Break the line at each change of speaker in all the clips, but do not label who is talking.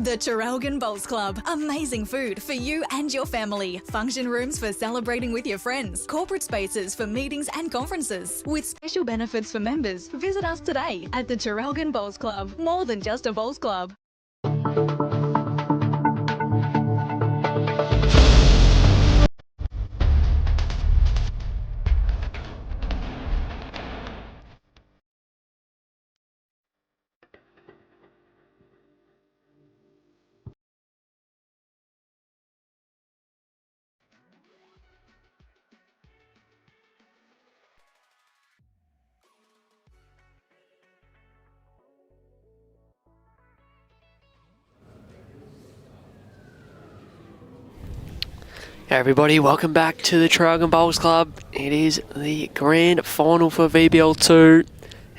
The TRARALGON Bowls Club. Amazing food for you and your family. Function rooms for celebrating with your friends. Corporate spaces for meetings and conferences. With special benefits for members. Visit us today at the TRARALGON Bowls Club. More than just a bowls club.
Hey everybody, welcome back to the TRARALGON Bowls Club. It is the grand final for VBL2.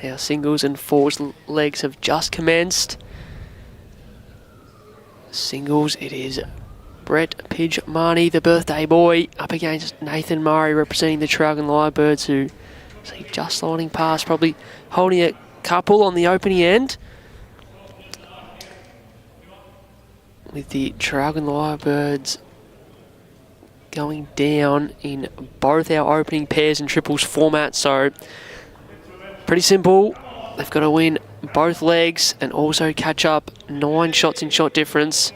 Our singles and fours legs have just commenced. Singles, it is Brett Pidge-Marnie, the birthday boy, up against Nathan Murray representing the TRARALGON Lyrebirds, who see just sliding past, probably holding a couple on the opening end. With the TRARALGON Lyrebirds going down in both our opening pairs and triples format, so pretty simple. They've got to win both legs and also catch up 9 shots in shot difference.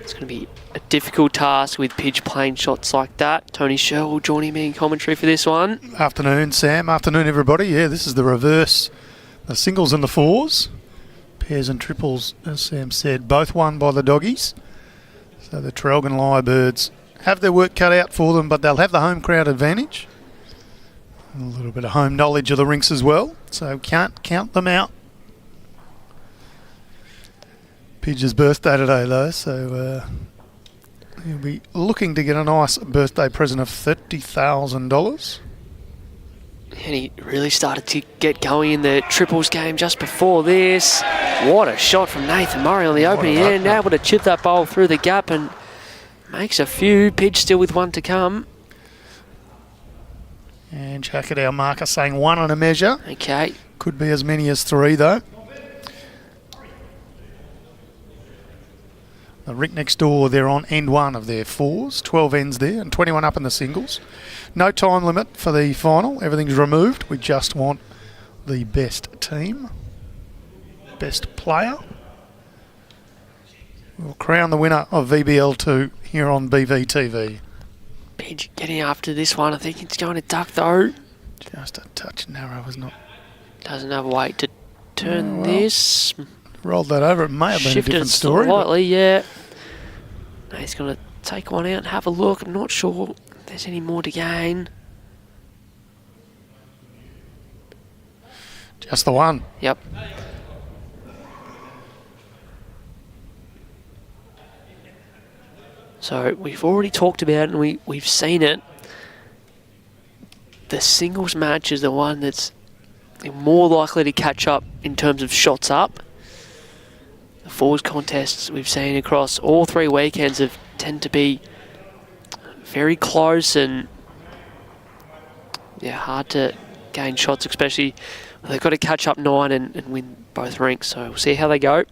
It's going to be a difficult task with Pidge playing shots like that. Tony Sherwell joining me in commentary for this one.
Afternoon, Sam. Afternoon, everybody. Yeah, this is the reverse. The singles and the fours. Pairs and triples, as Sam said, both won by the doggies. So the TRARALGON Lyrebirds have their work cut out for them, but they'll have the home crowd advantage. A little bit of home knowledge of the rinks as well, so can't count them out. Pidge's birthday today though, so he'll be looking to get a nice birthday present of $30,000.
And he really started to get going in the triples game just before this. What a shot from Nathan Murray on the opening end, able to chip that bowl through the gap and makes a few. Pidge still with one to come. And
Jack at our marker saying 1 on a measure.
Okay.
Could be as many as 3 though. The rink next door, they're on end 1 of their fours. 12 ends there and 21 up in the singles. No time limit for the final. Everything's removed. We just want the best team. Best player. We'll crown the winner of VBL2 here on BVTV.
Pidge getting after this one. I think it's going to duck though.
Just a touch narrow, isn't it?
Doesn't have weight to turn this.
Rolled that over. It may have been a different story.
Slightly, yeah. No, he's going to take one out and have a look. I'm not sure if there's any more to gain.
Just the one.
Yep. So we've already talked about it and we've seen it. The singles match is the one that's more likely to catch up in terms of shots up. The fours contests we've seen across all 3 weekends have tend to be very close and yeah, hard to gain shots, especially when they've got to catch up 9 and win both rinks. So we'll see how they go.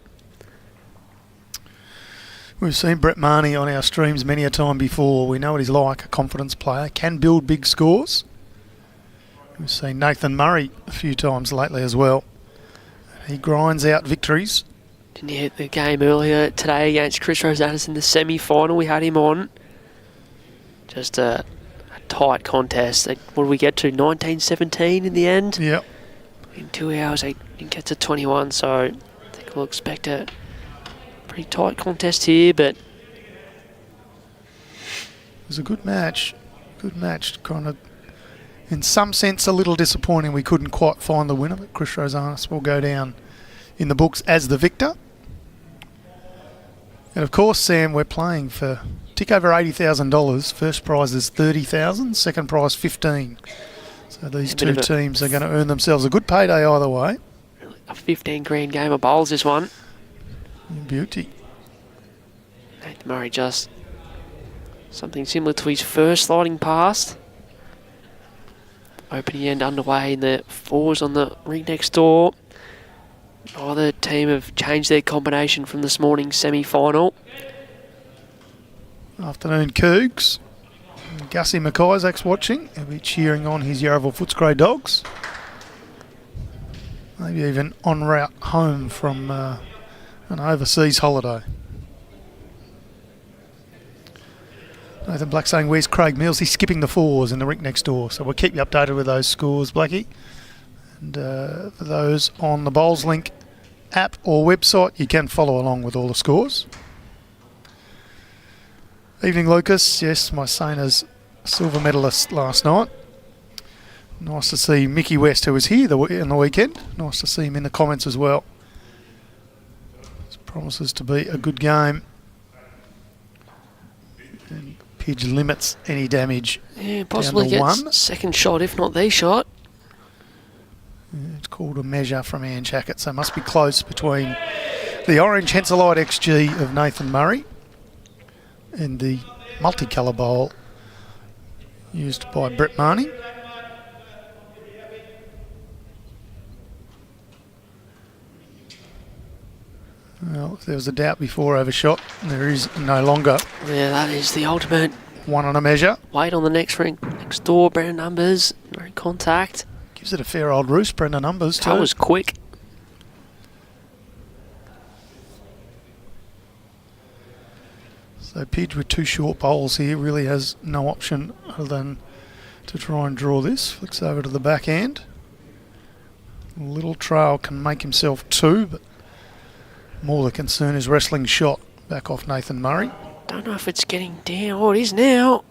We've seen Brett Marnie on our streams many a time before. We know what he's like, a confidence player, can build big scores. We've seen Nathan Murray a few times lately as well. He grinds out victories.
Didn't you hit the game earlier today against Chris Rosanis in the semi-final? We had him on. Just a tight contest. What did we get to? 19-17 in the end?
Yep.
In 2 hours, they didn't get to 21, so I think we'll expect a pretty tight contest here, but
it was a good match. Good match. Kind of, in some sense, a little disappointing we couldn't quite find the winner, but Chris Rosanis will go down in the books as the victor. And of course, Sam, we're playing for tick over $80,000. First prize is $30,000, second prize $15,000. So these two teams are going to earn themselves a good payday either way.
A 15 grand game of bowls, this one.
Beauty.
Nathan Murray just something similar to his first sliding past. Opening end underway in the fours on the ring next door. Neither team have changed their combination from this morning's semi-final.
Afternoon, Cougs. Gussie McIsaac's watching. He'll be cheering on his Yarraville Footscray Dogs. Maybe even en route home from an overseas holiday. Nathan Black saying, where's Craig Mills? He's skipping the fours in the rink next door. So we'll keep you updated with those scores, Blackie. And for those on the Bowls Link app or website, you can follow along with all the scores. Evening, Lucas. Yes, my Saina's silver medalist last night. Nice to see Mickey West, who was here in the weekend. Nice to see him in the comments as well. This promises to be a good game. And Pidge limits any damage.
Yeah, possibly
down to
gets
one.
second shot, if not the shot.
Yeah, it's called a measure from Ann Jacket, so it must be close between the orange Henselite XG of Nathan Murray and the multicolour bowl used by Brett Marnie. Well, if there was a doubt before overshot, there is no longer.
Yeah, that is the ultimate.
One on a measure.
Wait on the next ring next door. Brandon Numbers, no contact.
Gives it a fair old roost, Brenda Numbers too.
That was quick.
So Pidge with two short bowls here really has no option other than to try and draw this. Flicks over to the backhand. Little Trail can make himself two, but more the concern is wrestling shot back off Nathan Murray.
Don't know if it's getting down. Oh, it is now.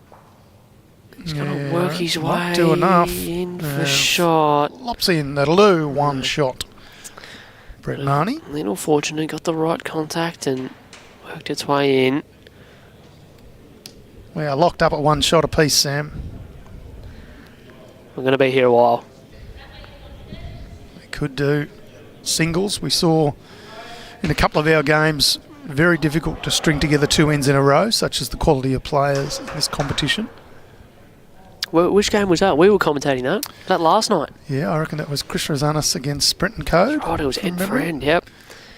He's going to work his
not
way
do enough.
in for shot.
Lops in, that'll do. One shot. Brett Marnie.
Little fortunate, got the right contact and worked its way in.
We are locked up at one shot apiece, Sam.
We're going to be here a while.
We could do singles. We saw in a couple of our games very difficult to string together two ends in a row, such as the quality of players in this competition.
Which game was that? We were commentating that. That last night.
Yeah, I reckon it was Chris Rosanis against Brenton Code.
Right, it was end for end, yep.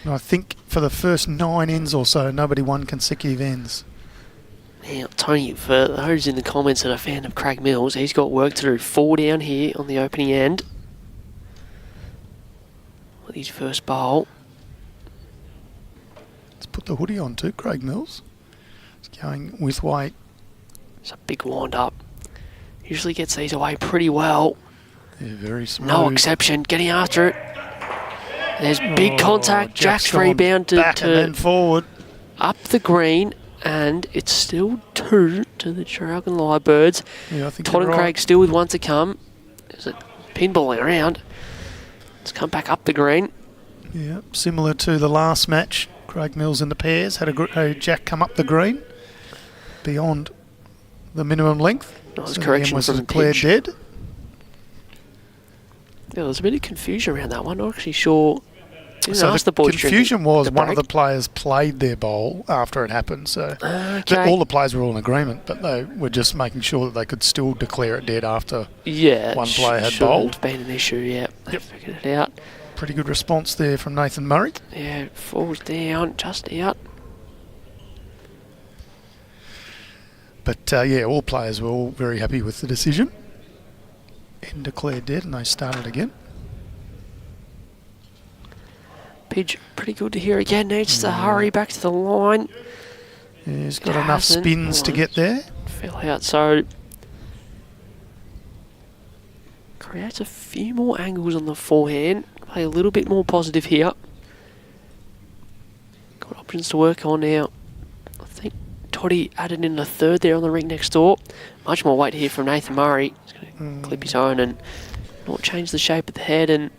And I think for the first 9 ends or so, nobody won consecutive ends.
Now, Tony, for those in the comments that are a fan of Craig Mills, he's got work to do. 4 down here on the opening end. With his first bowl.
Let's put the hoodie on too, Craig Mills. He's going with weight.
It's a big wind up. Usually gets these away pretty well.
Yeah, very smooth.
No exception, getting after it. There's big contact. Jack's
gone
rebound
back and then forward.
Up the green, and it's still 2 to the Traralgon Lyrebirds.
Yeah, I think
Todd
you're
and
right.
Craig still with one to come. There's a pinballing around. It's come back up the green.
Yeah, similar to the last match. Craig Mills in the pairs had a Jack come up the green beyond the minimum length.
Nice
So
correction
was
from
declared
Pidge.
dead.
Yeah, there's a bit of confusion around that one. Not actually sure. Didn't
So
ask
the
boys during
confusion was one of
break.
the players played their bowl after it happened. So
Okay.
all the players were all in agreement, but they were just making sure that they could still declare it dead after
Yeah,
one player had
shouldn't
bowled.
have been an issue, yeah. They
Yep.
figured it out.
Pretty good response there from Nathan Murray.
Yeah, falls down, just out.
But yeah, all players were all very happy with the decision and declared dead, and they started again.
Pidge, pretty good to hear again. Needs to hurry back to the line.
Yeah, he's got enough
Hasn't.
spins to get there.
Fell out, so creates a few more angles on the forehand. Play a little bit more positive here. Got options to work on now. I think Toddy added in a third there on the ring next door. Much more weight here from Nathan Murray. He's going to clip his own and not change the shape of the head. And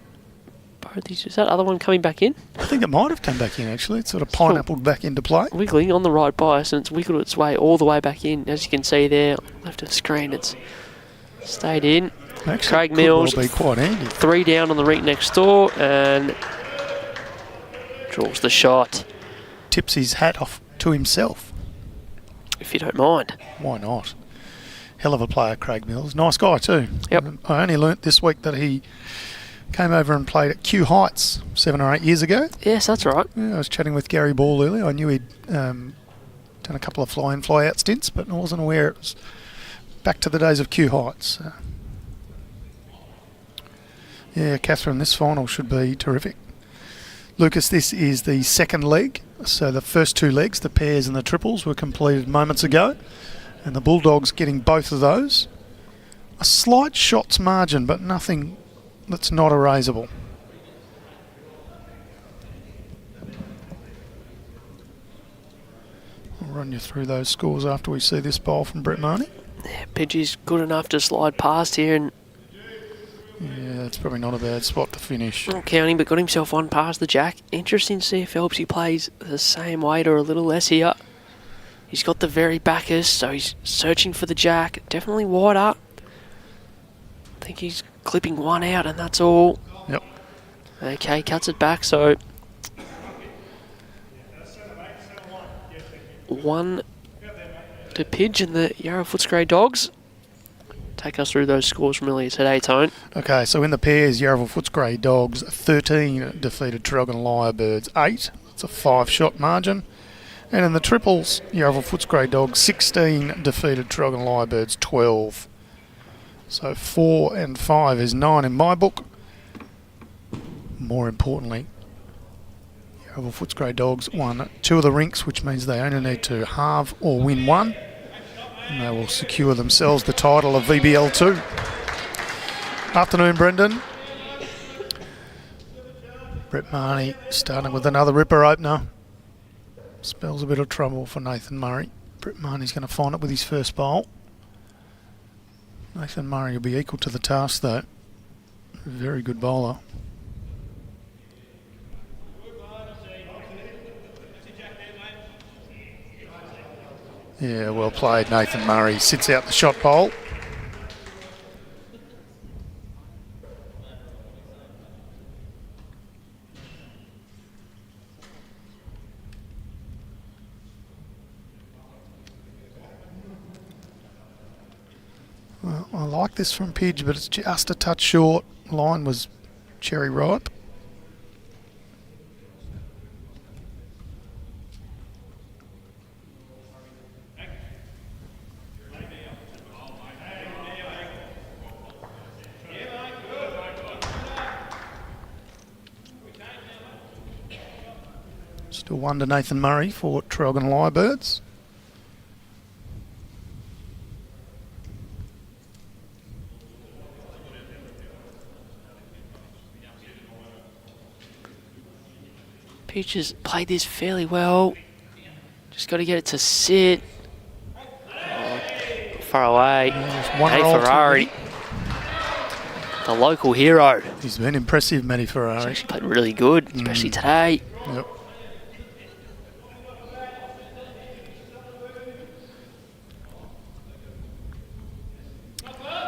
both these, is that other one coming back in?
I think it might have come back in actually. It's sort of pineappled back into play.
Wiggling on the right bias, and it's wiggled its way all the way back in. As you can see there, left of the screen, it's stayed in.
Actually,
Craig
could
Mills,
well be quite handy.
3 down on the rink next door, and draws the shot,
Tips his hat off to himself.
if you don't mind.
Why not? Hell of a player, Craig Mills. Nice guy too.
Yep.
I only learnt this week that he Came over and played at Kew Heights 7 or 8 years ago.
Yes, that's right.
Yeah, I was chatting with Gary Ball earlier. I knew he'd done a couple of fly-in, fly-out stints, but I wasn't aware it was back to the days of Kew Heights. Yeah, Catherine, this final should be terrific. Lucas, this is the second leg. So the first two legs, the pairs and the triples, were completed moments ago. And the Bulldogs getting both of those. A slight shots margin, but nothing that's not erasable. I'll run you through those scores after we see this bowl from Brett Marnie.
Yeah, Pidgey's good enough to slide past here and
yeah, it's probably not a bad spot to finish.
not counting, but got himself one past the jack. Interesting to see if Phelpsy plays the same weight or a little less here. He's got the very backers, so he's searching for the jack. Definitely wider. I think he's clipping one out and that's all.
Yep.
Okay, cuts it back, so 1 to Pidge and the Yarra Footscray Dogs. Take us through those scores from earlier today, Tone.
Okay, so in the pairs, Yarraville Footscray Dogs 13 defeated Traralgon Lyrebirds 8. That's a 5-shot margin. And in the triples, Yarraville Footscray Dogs 16 defeated Traralgon Lyrebirds 12. So 4 and 5 is 9 in my book. More importantly, Yarraville Footscray Dogs won 2 of the rinks, which means they only need to halve or win 1. And they will secure themselves the title of VBL2. Afternoon, Brendan. Brett Marnie starting with another ripper opener. Spells a bit of trouble for Nathan Murray. Brett Marnie's going to find it with his first bowl. Nathan Murray will be equal to the task though. Very good bowler. Yeah, well played, Nathan Murray. Sits out the shot bowl. Well, I like this from Pidge, but it's just a touch short. Line was cherry ripe. Still 1 to Nathan Murray for Traralgon Lyrebirds.
Pidge has played this fairly well. Just got to get it to sit. Far away. Matty Ferrari, the local hero.
He's been impressive, Matty Ferrari.
He's actually played really good, especially today.
Yep.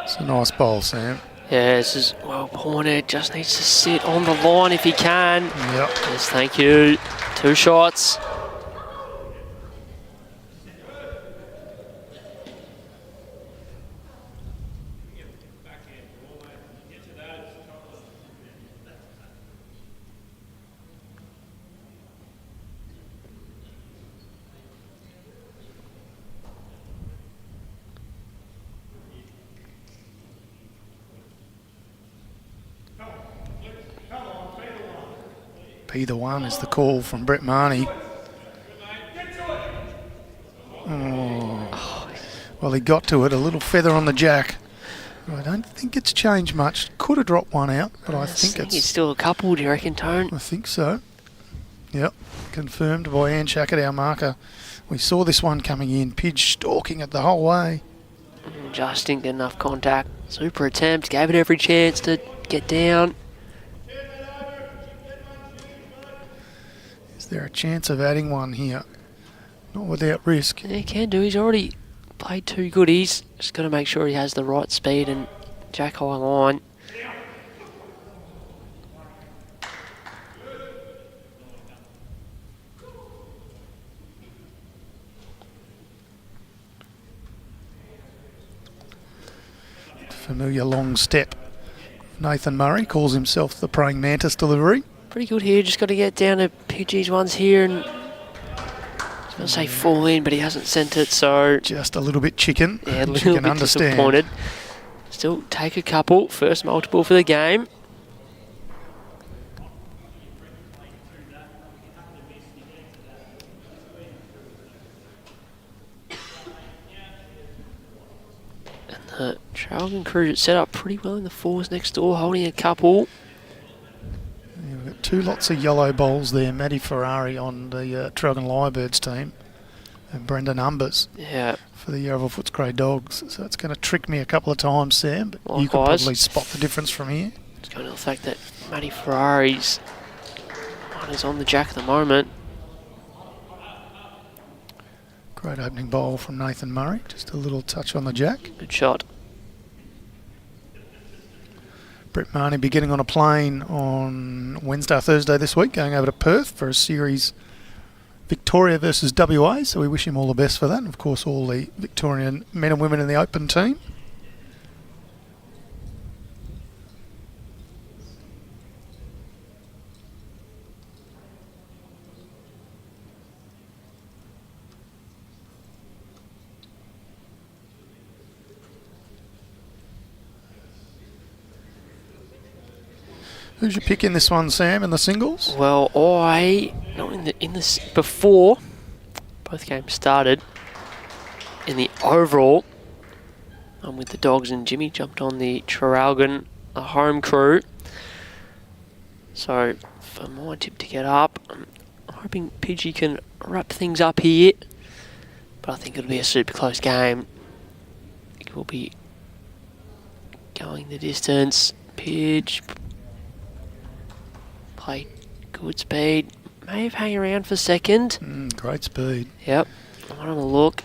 It's a nice bowl, Sam.
Yeah, this is well pointed. Just needs to sit on the line if he can.
Yep.
Yes, thank you. 2 shots.
Either one is the call from Brett Marnie. Oh. Well, he got to it, a little feather on the jack. I don't think it's changed much. Could have dropped one out, but I think it's
still a couple, do you reckon, Tone?
I think so. Yep, confirmed by Ann Shackett, our marker. We saw this one coming in, Pidge stalking it the whole way.
Just didn't get enough contact. Super attempt, gave it every chance to get down.
Is there a chance of adding one here? Not without risk.
Yeah, he can do. He's already played 2 goodies. Just got to make sure he has the right speed and jack high line.
Familiar long step Nathan Murray calls himself the praying mantis delivery.
Pretty good here. Just got to get down to Pidgey's ones here, and I was going to say fall in, but he hasn't sent it, so
Just a little bit chicken.
yeah, a
which
little
you can
bit
understand.
disappointed. Still take a couple. First multiple for the game. And the Traralgon crew set up pretty well in the fours next door, holding a couple.
Yeah, we've got 2 lots of yellow bowls there. Matty Ferrari on the Traralgon Lyrebirds team, and Brendan Umbers
Yeah.
for the Yarraville Footscray Dogs. So it's going to trick me a couple of times, Sam, but you could
Likewise.
probably spot the difference from here.
It's going to the fact that Matty Ferrari's one is on the jack at the moment.
Great opening bowl from Nathan Murray. Just a little touch on the jack.
Good shot.
Brett Marnie be getting on a plane on Wednesday or Thursday this week, going over to Perth for a series Victoria versus WA. So we wish him all the best for that. And of course, all the Victorian men and women in the Open team. Who's your pick in this one, Sam, in the singles?
Well, before both games started, in the overall, I'm with the Dogs, and Jimmy jumped on the Traralgon, the home crew. So for my tip to get up, I'm hoping Pidgey can wrap things up here, but I think it'll be a super close game. It will be going the distance. Pidge played good speed. May have hung around for second.
Great speed.
Yep. I want to look.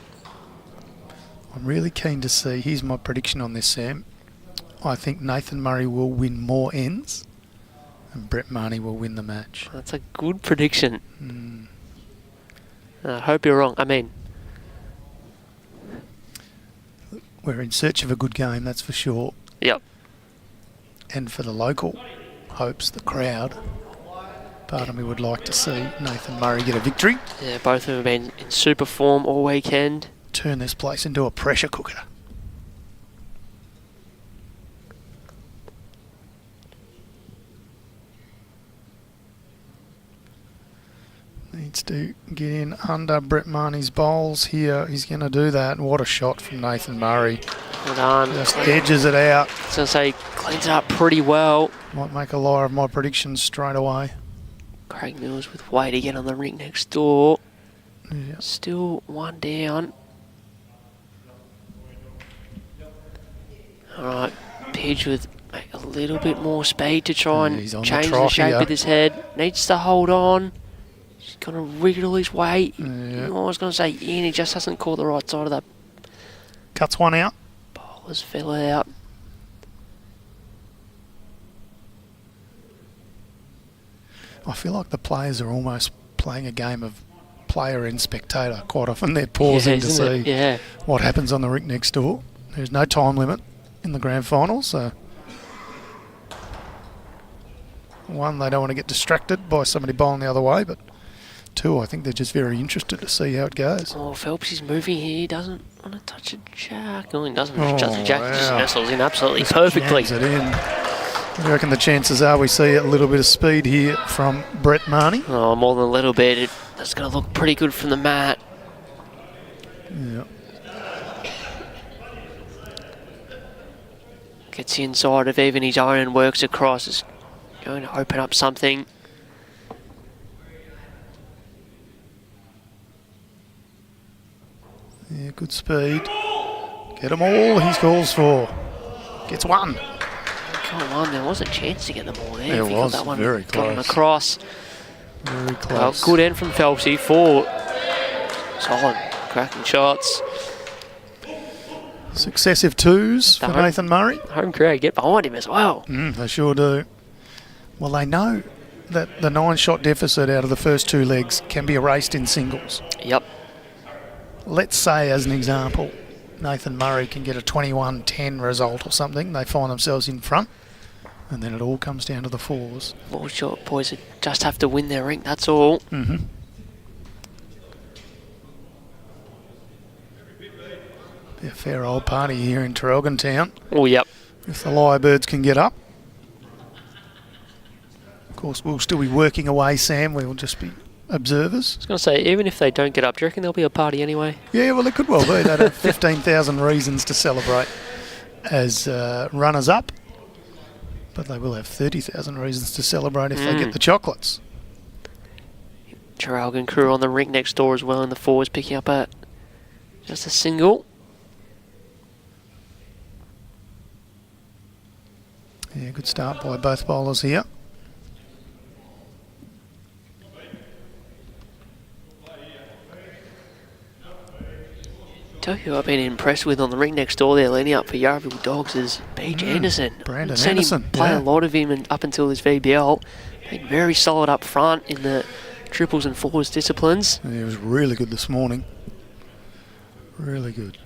I'm really keen to see. Here's my prediction on this, Sam. I think Nathan Murray will win more ends and Brett Marnie will win the match.
That's a good prediction. I hope you're wrong. I mean,
We're in search of a good game, that's for sure.
yep.
And for the local hopes, the crowd, part of me would like to see Nathan Murray get a victory.
Yeah, both of them have been in super form all weekend.
Turn this place into a pressure cooker. Needs to get in under Brett Marnie's bowls here. He's going to do that. What a shot from Nathan Murray.
Well done.
Just edges it out.
I was going to say, cleans it up pretty well.
Might make a lie of my predictions straight away.
Craig Mills with weight again on the ring next door.
Yeah.
Still one down. Alright, Pidge with a little bit more speed to try and
He's on the
change the
trough
shape
here.
with his head. Needs to hold on. He's going to wriggle his way.
Yeah.
I was going to say in, he just hasn't caught the right side of that.
Cuts one out.
Bowlers fell out.
I feel like the players are almost playing a game of player and spectator. Quite often they're pausing to
isn't
see
it? Yeah.
what happens on the rink next door. There's no time limit in the grand final, so one, they don't want to get distracted by somebody bowling the other way, but two, I think they're just very interested to see how it goes.
Oh, Phelps is moving here. He doesn't want to touch a jack. No, he doesn't
Oh,
touch a jack. He just
wow.
nestles in absolutely
Just
perfectly.
jams it in. I reckon the chances are we see a little bit of speed here from Brett Marnie.
Oh, more than a little bit. That's going to look pretty good from the mat.
Yeah.
Gets inside of even his own and works across. Is going to open up something.
Yeah, good speed. Get them all he calls for. Gets one.
Come on, there was a chance to get them all there.
There
if he got
was,
that one,
very
got him
close.
across.
Very
Well,
close.
good end from Phelpsy. 4 solid cracking shots.
Successive twos for
Don't.
Nathan Murray.
Home crew get behind him as well.
They sure do. Well, they know that the 9-shot deficit out of the first two legs can be erased in singles.
Yep.
Let's say, as an example, Nathan Murray can get a 21-10 result or something. They find themselves in front. and then it all comes down to the fours.
Ball short boys just have to win their rink, that's all.
Mm-hmm. Be a fair old party here in Traralgon Town.
Oh, yep.
If the Lyrebirds can get up. Of course, we'll still be working away, Sam. We'll just be observers.
I was going to say, even if they don't get up, do you reckon there'll be a party anyway?
Yeah, well, it could well be. They'd have 15,000 reasons to celebrate as runners-up. But they will have 30,000 reasons to celebrate if they get the chocolates.
Traralgon crew on the rink next door as well, and the fours picking up just a single.
Yeah, good start by both bowlers here.
Tell you who I've been impressed with on the rink next door there, leaning up for Yarraville Dogs, is Beach Anderson.
Brandon
I've seen
Anderson,
him play a lot of him up until this VBL. Been very solid up front in the triples and fours disciplines.
Yeah, he was really good this morning. Really good.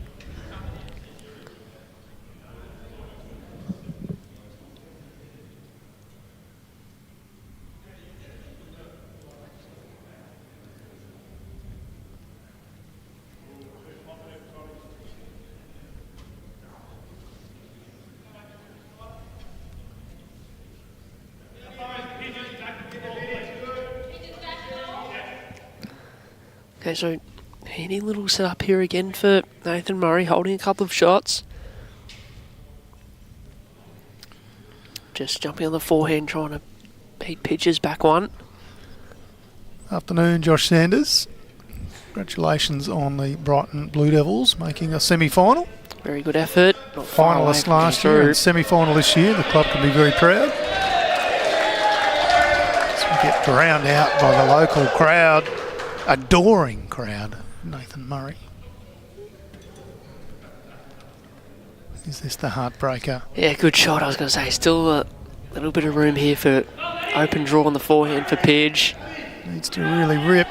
Okay, so handy little setup here again for Nathan Murray, holding a couple of shots. Just jumping on the forehand, trying to beat pitches back one.
Afternoon, Josh Sanders. Congratulations on the Brighton Blue Devils making a semi-final.
Very good effort. Not far away
Finalist
from
last
getting
year
through.
and semi-final this year. The club can be very proud. As we get drowned out by the local crowd, adoring crowd, Nathan Murray. Is this the heartbreaker?
Yeah, good shot. I was going to say, still a little bit of room here for open draw on the forehand for Pidge.
Needs to really rip.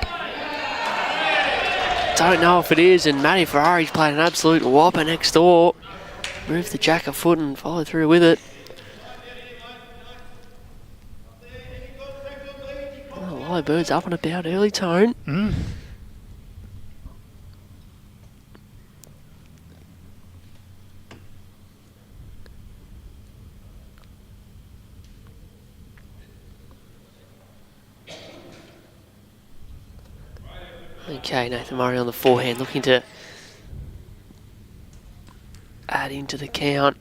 Don't know if it is, and Matty Ferrari's played an absolute whopper next door. Moved the jack a foot and followed through with it. Oh, Lyrebirds up and about early tone. Okay, Nathan Murray on the forehand, looking to add into the count.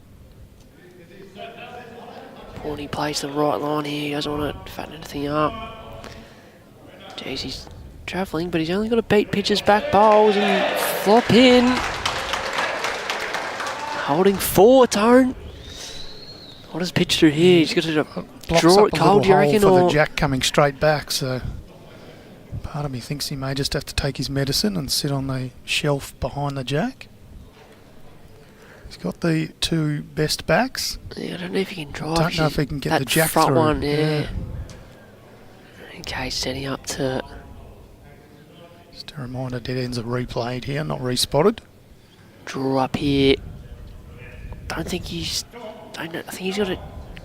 Pawnee plays the right line here, he doesn't want to fatten anything up. Jeez, he's travelling, but he's only got to beat pitches back bowls and flop in. Holding four, Tone. What does pitch through here? He's got to
Blocks
draw
up
it
a
cold, do
little
you reckon?
hole for
Or
the jack coming straight back, so part of me thinks he may just have to take his medicine and sit on the shelf behind the jack. He's got the two best backs.
yeah, I don't know if he can drive.
Don't know if he can get
that
the jack
front
through.
one, yeah. Okay, setting up to
Just a reminder, dead ends are replayed here, not respotted.
draw up here. I think he's got to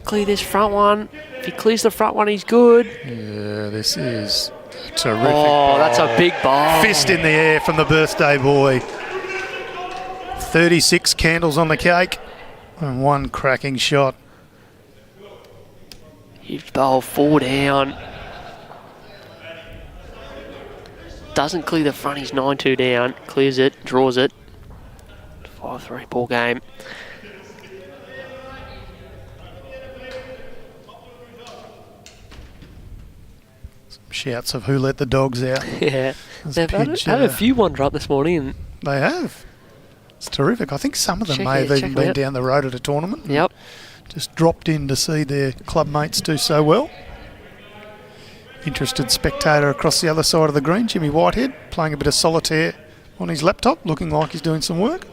clear this front one. If he clears the front one, he's good.
Yeah, this is a terrific.
Oh, that's a
ball.
big ball.
Fist in the air from the birthday boy. 36 candles on the cake and one cracking shot.
Huge bowl, 4 down. Doesn't clear the front, he's 9-2 down. Clears it, draws it. 5-3 ball game.
Shouts of who let the dogs out.
Yeah.
As
They've
Pidge,
had a few wander up this morning. And
They have. It's terrific. I think some of them
Check
may
it-
have
check
even
it
been
out.
down the road at a tournament. and
Yep.
Just dropped in to see their club mates do so well. Interested spectator across the other side of the green, Jimmy Whitehead, playing a bit of solitaire on his laptop, looking like he's doing some work.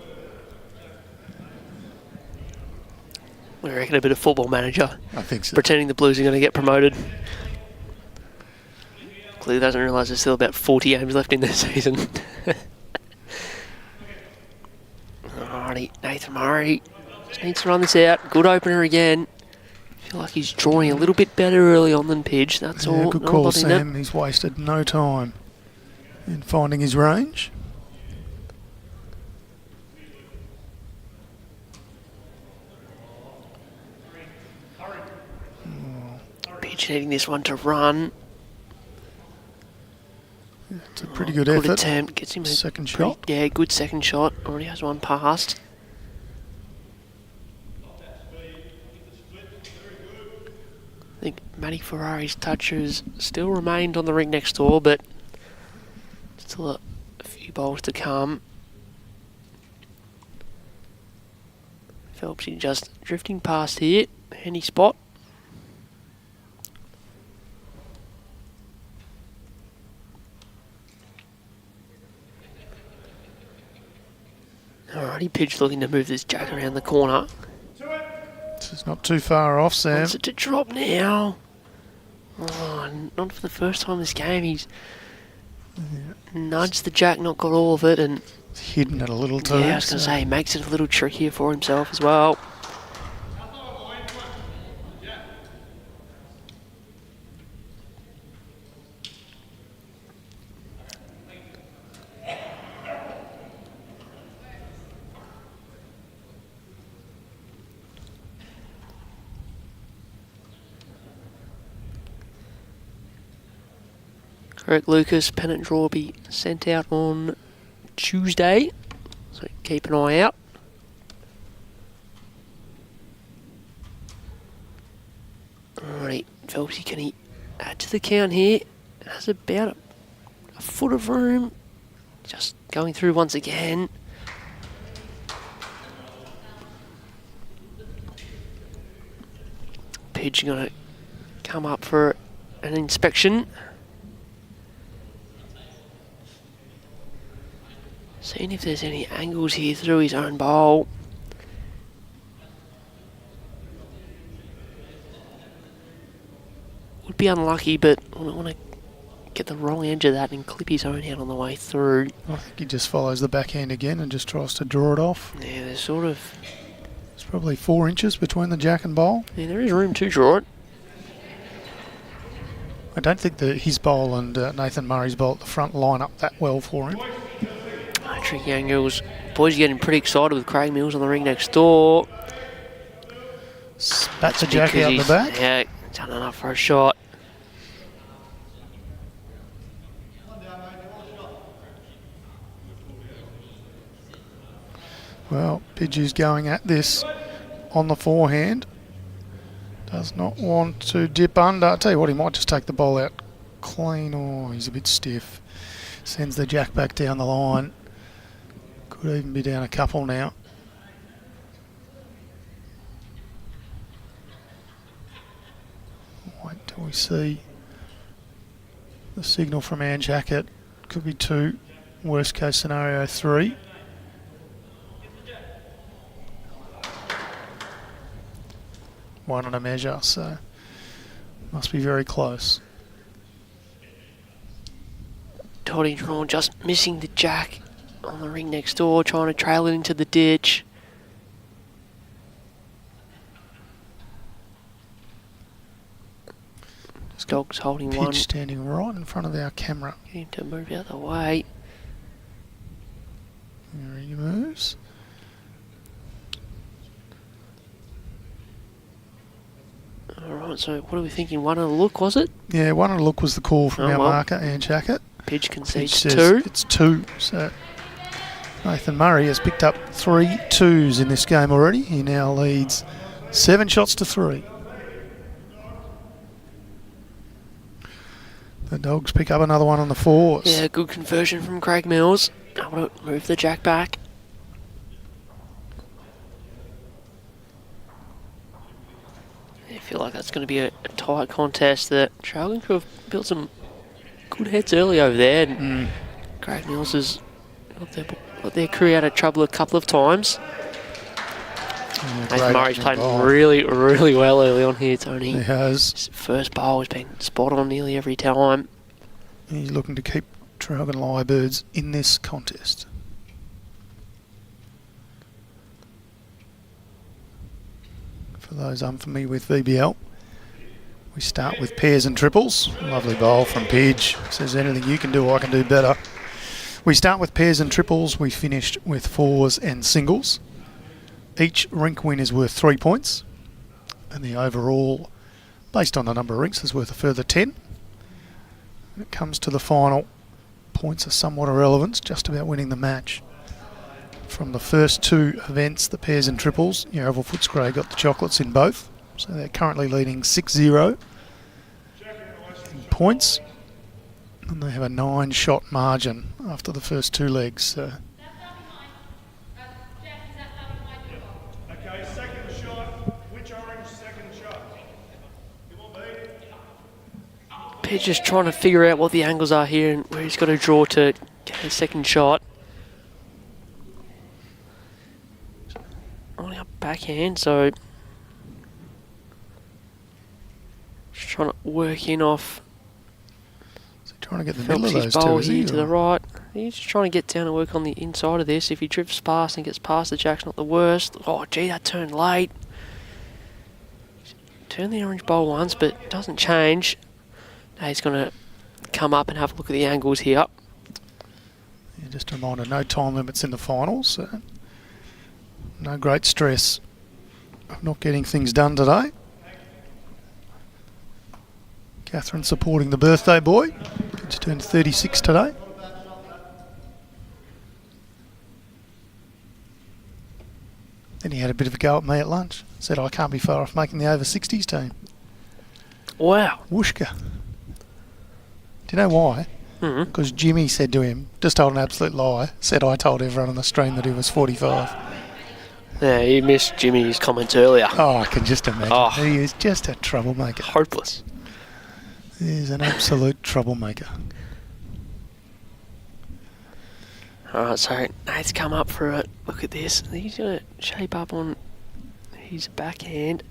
I reckon a bit of football manager.
I think so.
Pretending the Blues are going to get promoted. Clearly doesn't realise there's still about 40 games left in this season. Alrighty, Nathan Murray just needs to run this out. Good opener again. feel like he's drawing a little bit better early on than Pidge. That's all.
Good
Not a
call,
lot in
Sam.
it.
He's wasted no time in finding his range.
Pidge needing this one to run.
It's a pretty good effort.
Attempt. Gets him a
second shot.
Yeah, good second shot. Already has one past. I think Matty Ferrari's touches still remained on the ring next door, but still a few bowls to come. Phelpsy just drifting past here. Handy spot. Alrighty, Pidge looking to move this jack around the corner.
This is not too far off, Sam.
Wants it to drop now. Oh, not for the first time this game. He's nudged the jack, not got all of it, and
Hidden it a little too.
yeah, I was going to say, he makes it a little trickier for himself as well. Correct, Lucas. Pennant draw will be sent out on Tuesday, so keep an eye out. Alright, Phelpsy, can he add to the count here? Has about a foot of room. Just going through once again. Pidge going to come up for an inspection. Seeing if there's any angles here through his own bowl. Would be unlucky, but I want to get the wrong edge of that and clip his own head on the way through.
I think he just follows the backhand again and just tries to draw it off.
Yeah, there's sort of...
It's probably 4 inches between the jack and bowl.
Yeah, there is room to draw it.
I don't think that his bowl and Nathan Murray's bowl at the front line up that well for him.
Tricky angles. Boys are getting pretty excited with Craig Mills on the ring next door.
Spat the jack out the back.
Yeah, done enough for a shot.
Well, Pidgey's going at this on the forehand. Does not want to dip under. I tell you what, he might just take the ball out clean. Oh, he's a bit stiff. Sends the jack back down the line. Could even be down a couple now. Wait till we see the signal from Ann Jacket. Could be 2. Worst case scenario 3. One on a measure, so must be very close.
Toddy draw just missing the jack on the ring next door, trying to trail it into the ditch. Dog's holding
Pidge
one.
standing right in front of our camera.
Getting to move out the way.
There he moves.
Alright, so what are we thinking? One on a look, was it?
Yeah, one on a look was the call from our marker, Ann Jacket.
Pidge concedes
Pidge
2.
says it's 2, so Nathan Murray has picked up 3 2s in this game already. He now leads 7 shots to 3. The Dogs pick up another one on the 4s.
Yeah, good conversion from Craig Mills. Able to move the jack back. I feel like that's going to be a tight contest. That Traralgon could have built some good heads early over there. And Craig Mills has got their career out of trouble a couple of times. Nathan Murray's played really, really well early on here, Tony.
He has.
His first bowl has been spot on nearly every time.
He's looking to keep Traralgon Lyrebirds in this contest. For those unfamiliar with VBL, we start with pairs and triples. Lovely bowl from Pidge. Says anything you can do, I can do better. We start with pairs and triples. We finished with fours and singles. Each rink win is worth 3 points. And the overall, based on the number of rinks, is worth a further 10. When it comes to the final, points are somewhat irrelevant, just about winning the match. From the first two events, the pairs and triples, Yarraville Footscray got the chocolates in both. So they're currently leading 6-0 in points. And they have a 9-shot margin after the first two legs. So.
Okay, second shot. Which orange second shot?
Pidge just trying to figure out what the angles are here and where he's got to draw to get a second shot. Only up backhand, so just trying to work in off.
So trying to get the middle of those
bowl
two,
here to the right. He's just trying to get down and work on the inside of this. If he drifts past and gets past the jack's not the worst. Oh, gee, that turned late. Turned the orange bowl once, but doesn't change. Now he's going to come up and have a look at the angles here.
Yeah, just a reminder, no time limits in the finals. So no great stress of not getting things done today. Catherine supporting the birthday boy. He's turned 36 today. Then he had a bit of a go at me at lunch. Said I can't be far off making the over 60s team.
Wow.
Whooshka. Do you know why? Because Jimmy said to him, just told an absolute lie, said I told everyone on the stream that he was 45.
Yeah, he missed Jimmy's comments earlier.
Oh, I can just imagine.
Oh.
He is just a troublemaker.
Hopeless.
He's an absolute troublemaker.
Alright, so Nate's come up for a look at this. He's going to shape up on his backhand.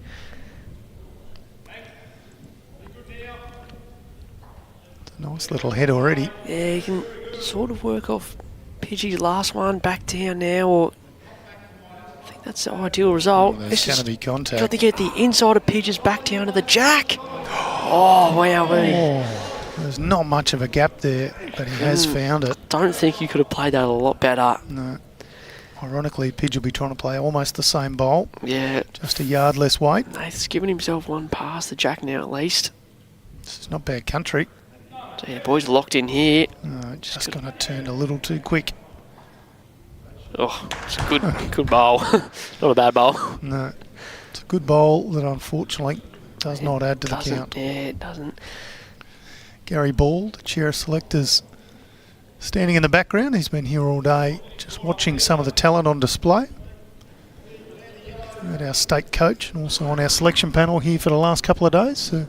It's a nice little head already.
Yeah, you can sort of work off Pidgey's last one back down now, or I think that's the ideal result.
There's going to be contact.
Got to get the inside of Pidge's back down to the jack. Oh, wow.
Oh, there's not much of a gap there, but he has found it.
Don't think you could have played that a lot better.
No. Ironically, Pidge will be trying to play almost the same bowl.
Yeah.
Just a yard less weight.
Nate's given himself one past the jack now at least.
This is not bad country.
So yeah, boys locked in here.
No, just going to turn a little too quick.
Oh, it's a good bowl. Not a bad bowl.
No. It's a good bowl that unfortunately does not add to the count.
Yeah, it doesn't.
Gary Ball, the chair of selectors, standing in the background. He's been here all day just watching some of the talent on display. We had our state coach and also on our selection panel here for the last couple of days. So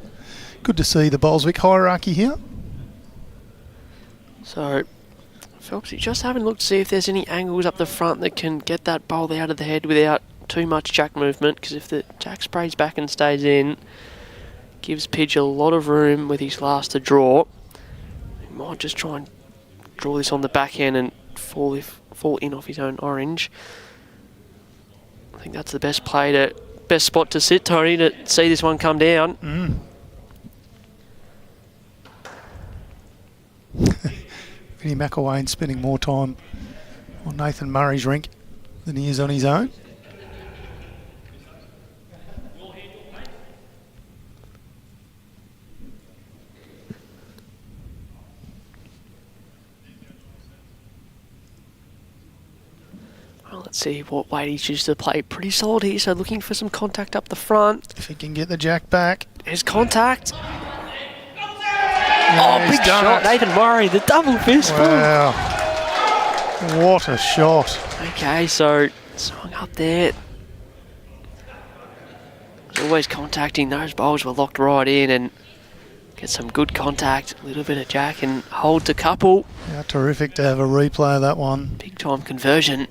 good to see the Bolswick hierarchy here.
So, Phelps, you just haven't looked to see if there's any angles up the front that can get that bowl out of the head without too much jack movement, because if the jack sprays back and stays in, gives Pidge a lot of room with his last to draw. He might just try and draw this on the backhand and fall in off his own orange. I think that's the best spot to sit, Tony, to see this one come down.
Vinnie McElwain spending more time on Nathan Murray's rink than he is on his own.
Well, let's see what weight he chooses to play. Pretty solid here, so looking for some contact up the front.
If he can get the jack back.
There's contact.
Yeah,
Oh, big shot, Nathan Murray, the double fist.
Wow. What a shot.
Okay, so swung up there. Was always contacting. Those bowls were locked right in and get some good contact. A little bit of jack and hold to couple.
How terrific to have a replay of that one.
Big time conversion.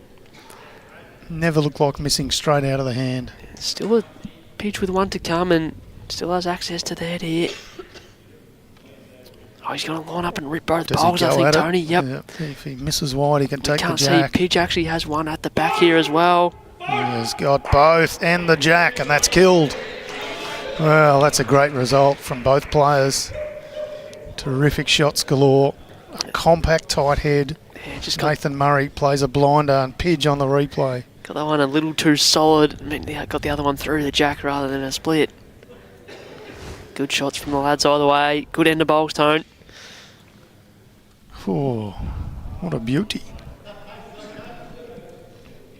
Never looked like missing straight out of the hand.
Still a pitch with one to come and still has access to the head here. Oh, he's going to line up and rip both bowls, I think, Tony. Yep.
If he misses wide, he can take the
Can't
jack.
see. Pidge actually has one at the back here as well.
He's got both and the jack, and that's killed. Well, that's a great result from both players. Terrific shots galore. A compact tight head.
Yeah, just
Nathan Murray plays a blinder and Pidge on the replay.
got that one a little too solid. Got the other one through the jack rather than a split. Good shots from the lads either way. Good end of bowls, Tone.
Oh, what a beauty.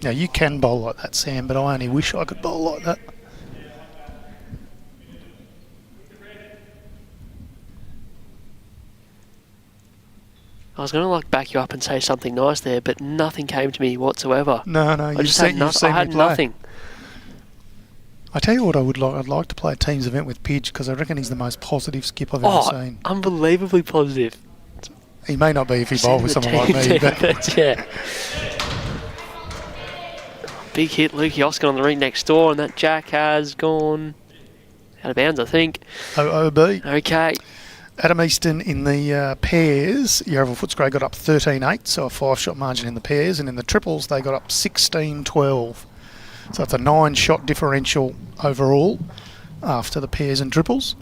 Now, you can bowl like that, Sam, but I only wish I could bowl like that.
I was going to back you up and say something nice there, but nothing came to me whatsoever.
No,
I
you've
just
seen,
had, I had nothing.
I tell you what I would like. I'd like to play a teams event with Pidge because I reckon he's the most positive skip I've ever seen.
Unbelievably positive.
He may not be if he bowled with someone like me, but
yeah. Big hit, Lukey Oscar on the ring next door, and that jack has gone out of bounds, I think.
OOB.
Okay.
Adam Easton in the pairs, Yarraville Footscray got up 13-8, so a 5-shot margin in the pairs, and in the triples they got up 16-12. So it's a 9-shot differential overall after the pairs and triples.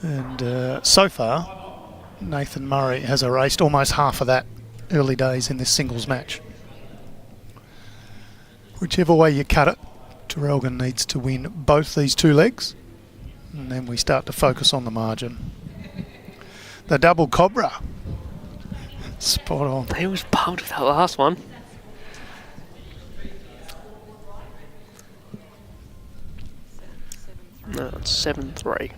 And so far, Nathan Murray has erased almost half of that early days in this singles match. Whichever way you cut it, Traralgon needs to win both these two legs, and then we start to focus on the margin. The double cobra. Spot on.
He was pumped with that last one. No, it's 7-3.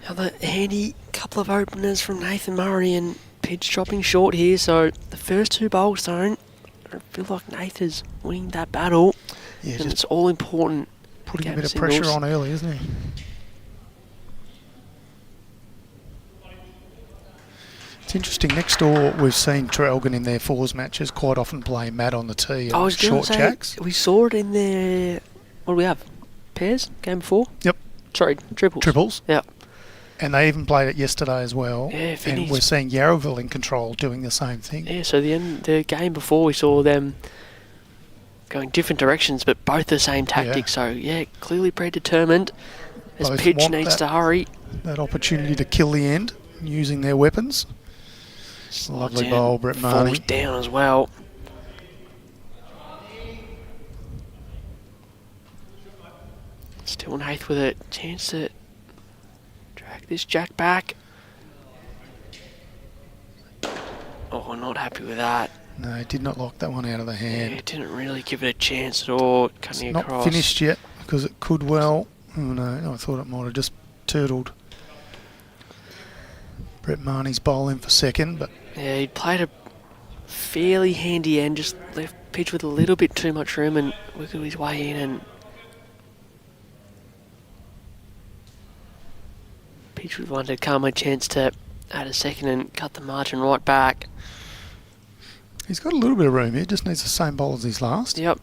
Now the handy couple of openers from Nathan Murray and Pidge dropping short here, so the first two bowls don't. I feel like Nathan's winning that battle,
Yeah,
and
just
it's all important.
putting a
Gap
bit of
singles.
pressure on early, isn't he? It's interesting. Next door, we've seen Traralgon in their fours matches quite often play Matt on the tee
I
and
was going
short
to say,
jacks.
we saw it in their, what do we have? Pairs? Game before?
Yep.
Sorry, triples.
Triples.
Yeah.
And they even played it yesterday as well.
Yeah,
and
Vinny's-
we're seeing Yarraville in control doing the same thing.
Yeah, so the game before we saw them going different directions, but both the same tactics. So yeah, clearly predetermined. As
Both
Pidge
want
needs
that-
to hurry.
That opportunity to kill the end using their weapons. Lovely bowl, Brett Marnie.
Falls down as well. Still Nath with a chance to drag this jack back. Oh, not happy with that.
No, he did not lock that one out of the
Yeah,
hand.
didn't really give it a chance at all.
It's
Cutting
not
across.
finished yet because it could well. Oh no, I thought it might have just turtled. Brett Marnie's bowling for second, but
Yeah, he played a fairly handy end, just left pitch with a little bit too much room and wiggled his way in, and pitch with one to come a chance to add a second and cut the margin right back.
he's got a little bit of room here. Just needs the same bowl as his last.
Yep.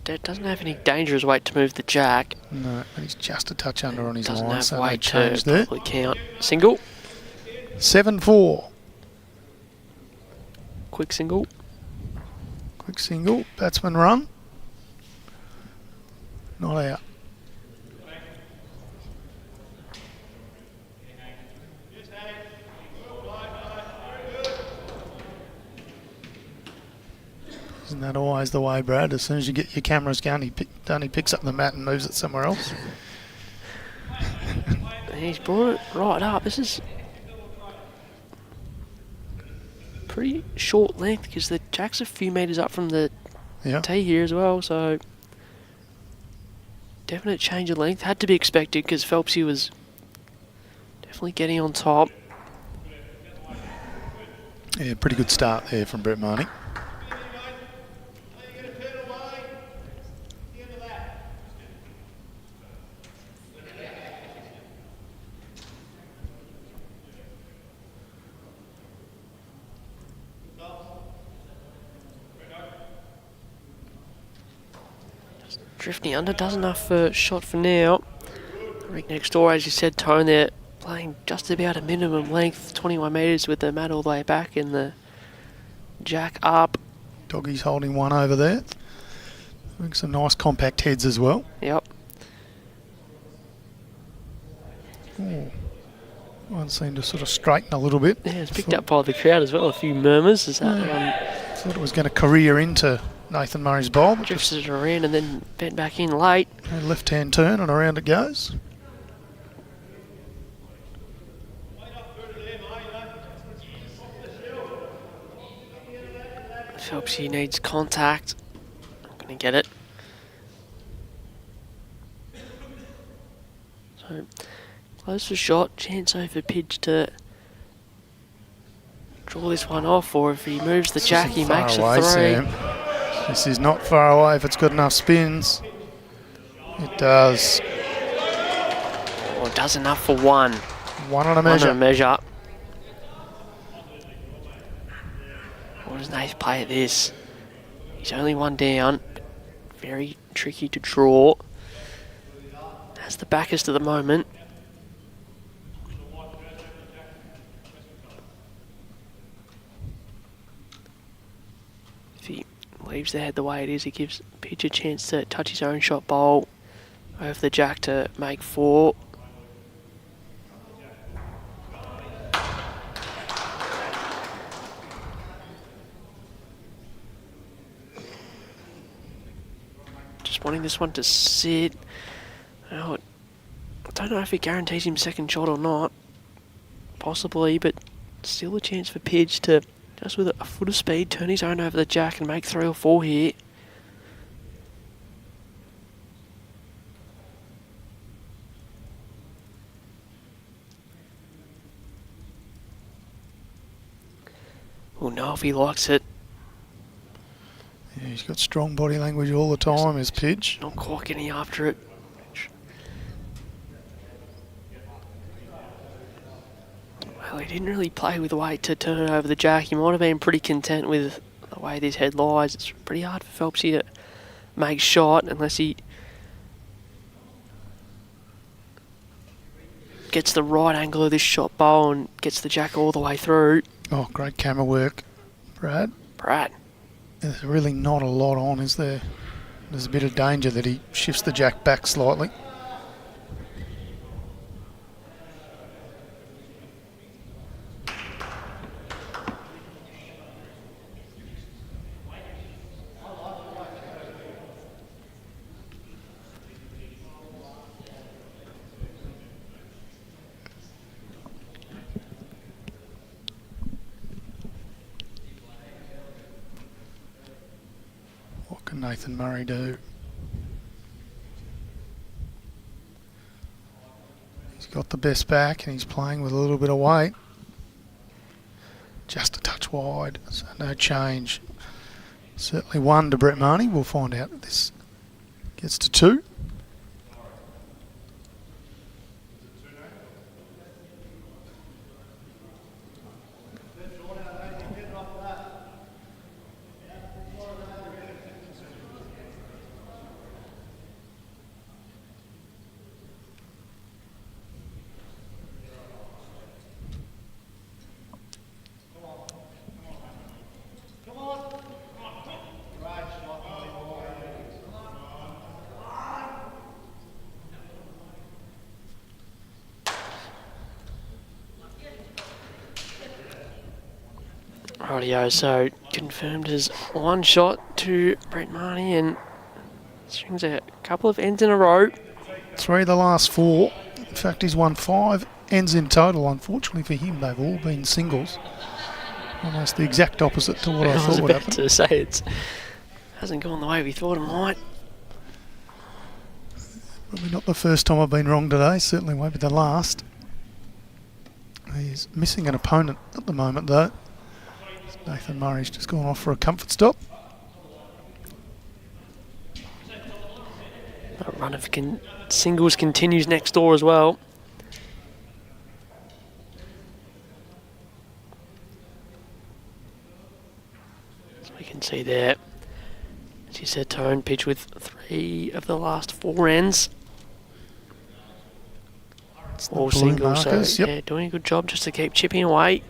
Doesn't have any dangerous weight to move the jack.
No, but he's just a touch under on his
Doesn't
line,
have
so no
weight
change
to
there.
probably count. Single.
7-4.
Quick single.
Quick single. Batsman run. Not out. Isn't that always the way, Brad? As soon as you get your cameras going, he picks up the mat and moves it somewhere else.
And he's brought it right up. This is pretty short length because the jack's a few metres up from the
Yeah.
tee here as well, so definite change of length. Had to be expected because Phelpsy was definitely getting on top.
Yeah, pretty good start there from Brett Marnie.
drifting under, does enough for a shot for now. Rig next door, as you said, Tone, they're playing just about a minimum length, 21 metres with the mat all the way back and the jack up.
Doggy's holding one over there. I think some nice compact heads as well.
Yep.
Oh, one seemed to sort of straighten a little bit.
Yeah, it's picked up by the crowd as well. A few murmurs. Is that
thought it was going to career into Nathan Murray's bowl. But
drifts it around and then bent back in late.
A left-hand turn and around it goes.
Phelpsy needs contact. Not going to get it. So, close for shot. Chance over Pidge to draw this one off, or if he moves the jack, he makes
away,
a three.
Sam. This is not far away if it's got enough spins. It does.
Well, it does enough for one.
One on a measure.
One on a measure. What does Nath play at this? He's only one down. Very tricky to draw. Has the backest at the moment. If he leaves the head the way it is, he gives Pidge a chance to touch his own shot bowl over the jack to make four. Just wanting this one to sit. Oh, I don't know if it guarantees him second shot or not. Possibly, but still a chance for Pidge to, just with a foot of speed, turn his own over the jack and make 3 or 4 here. We'll know if he likes it.
Yeah, he's got strong body language all the time, his Pidge.
Not quite getting after it. Well, he didn't really play with weight to turn it over the jack. He might have been pretty content with the way this head lies. It's pretty hard for Phelpsy to make shot unless he gets the right angle of this shot bowl and gets the jack all the way through.
Oh, great camera work, Brad. There's really not a lot on, is there? There's a bit of danger that he shifts the jack back slightly. What can Nathan Murray do? He's got the best back and he's playing with a little bit of weight. Just a touch wide, so no change. Certainly 1 to Brett Marnie. We'll find out if this gets to 2.
Rightio, so confirmed as 1 shot to Brett Marnie and strings a couple of ends in a row.
3 of the last 4. In fact, he's won 5 ends in total. Unfortunately for him, they've all been singles. Almost the exact opposite to what I thought would happen.
I was about to say, it hasn't gone the way we thought it might.
Probably not the first time I've been wrong today. Certainly won't be the last. He's missing an opponent at the moment, though. Nathan Murray's just gone off for a comfort stop.
A run of singles continues next door as well. As we can see there, as you said, Tone, pitch with 3 of the last 4 ends. All
blue
singles,
markers,
so
yep.
yeah, doing a good job just to keep chipping away.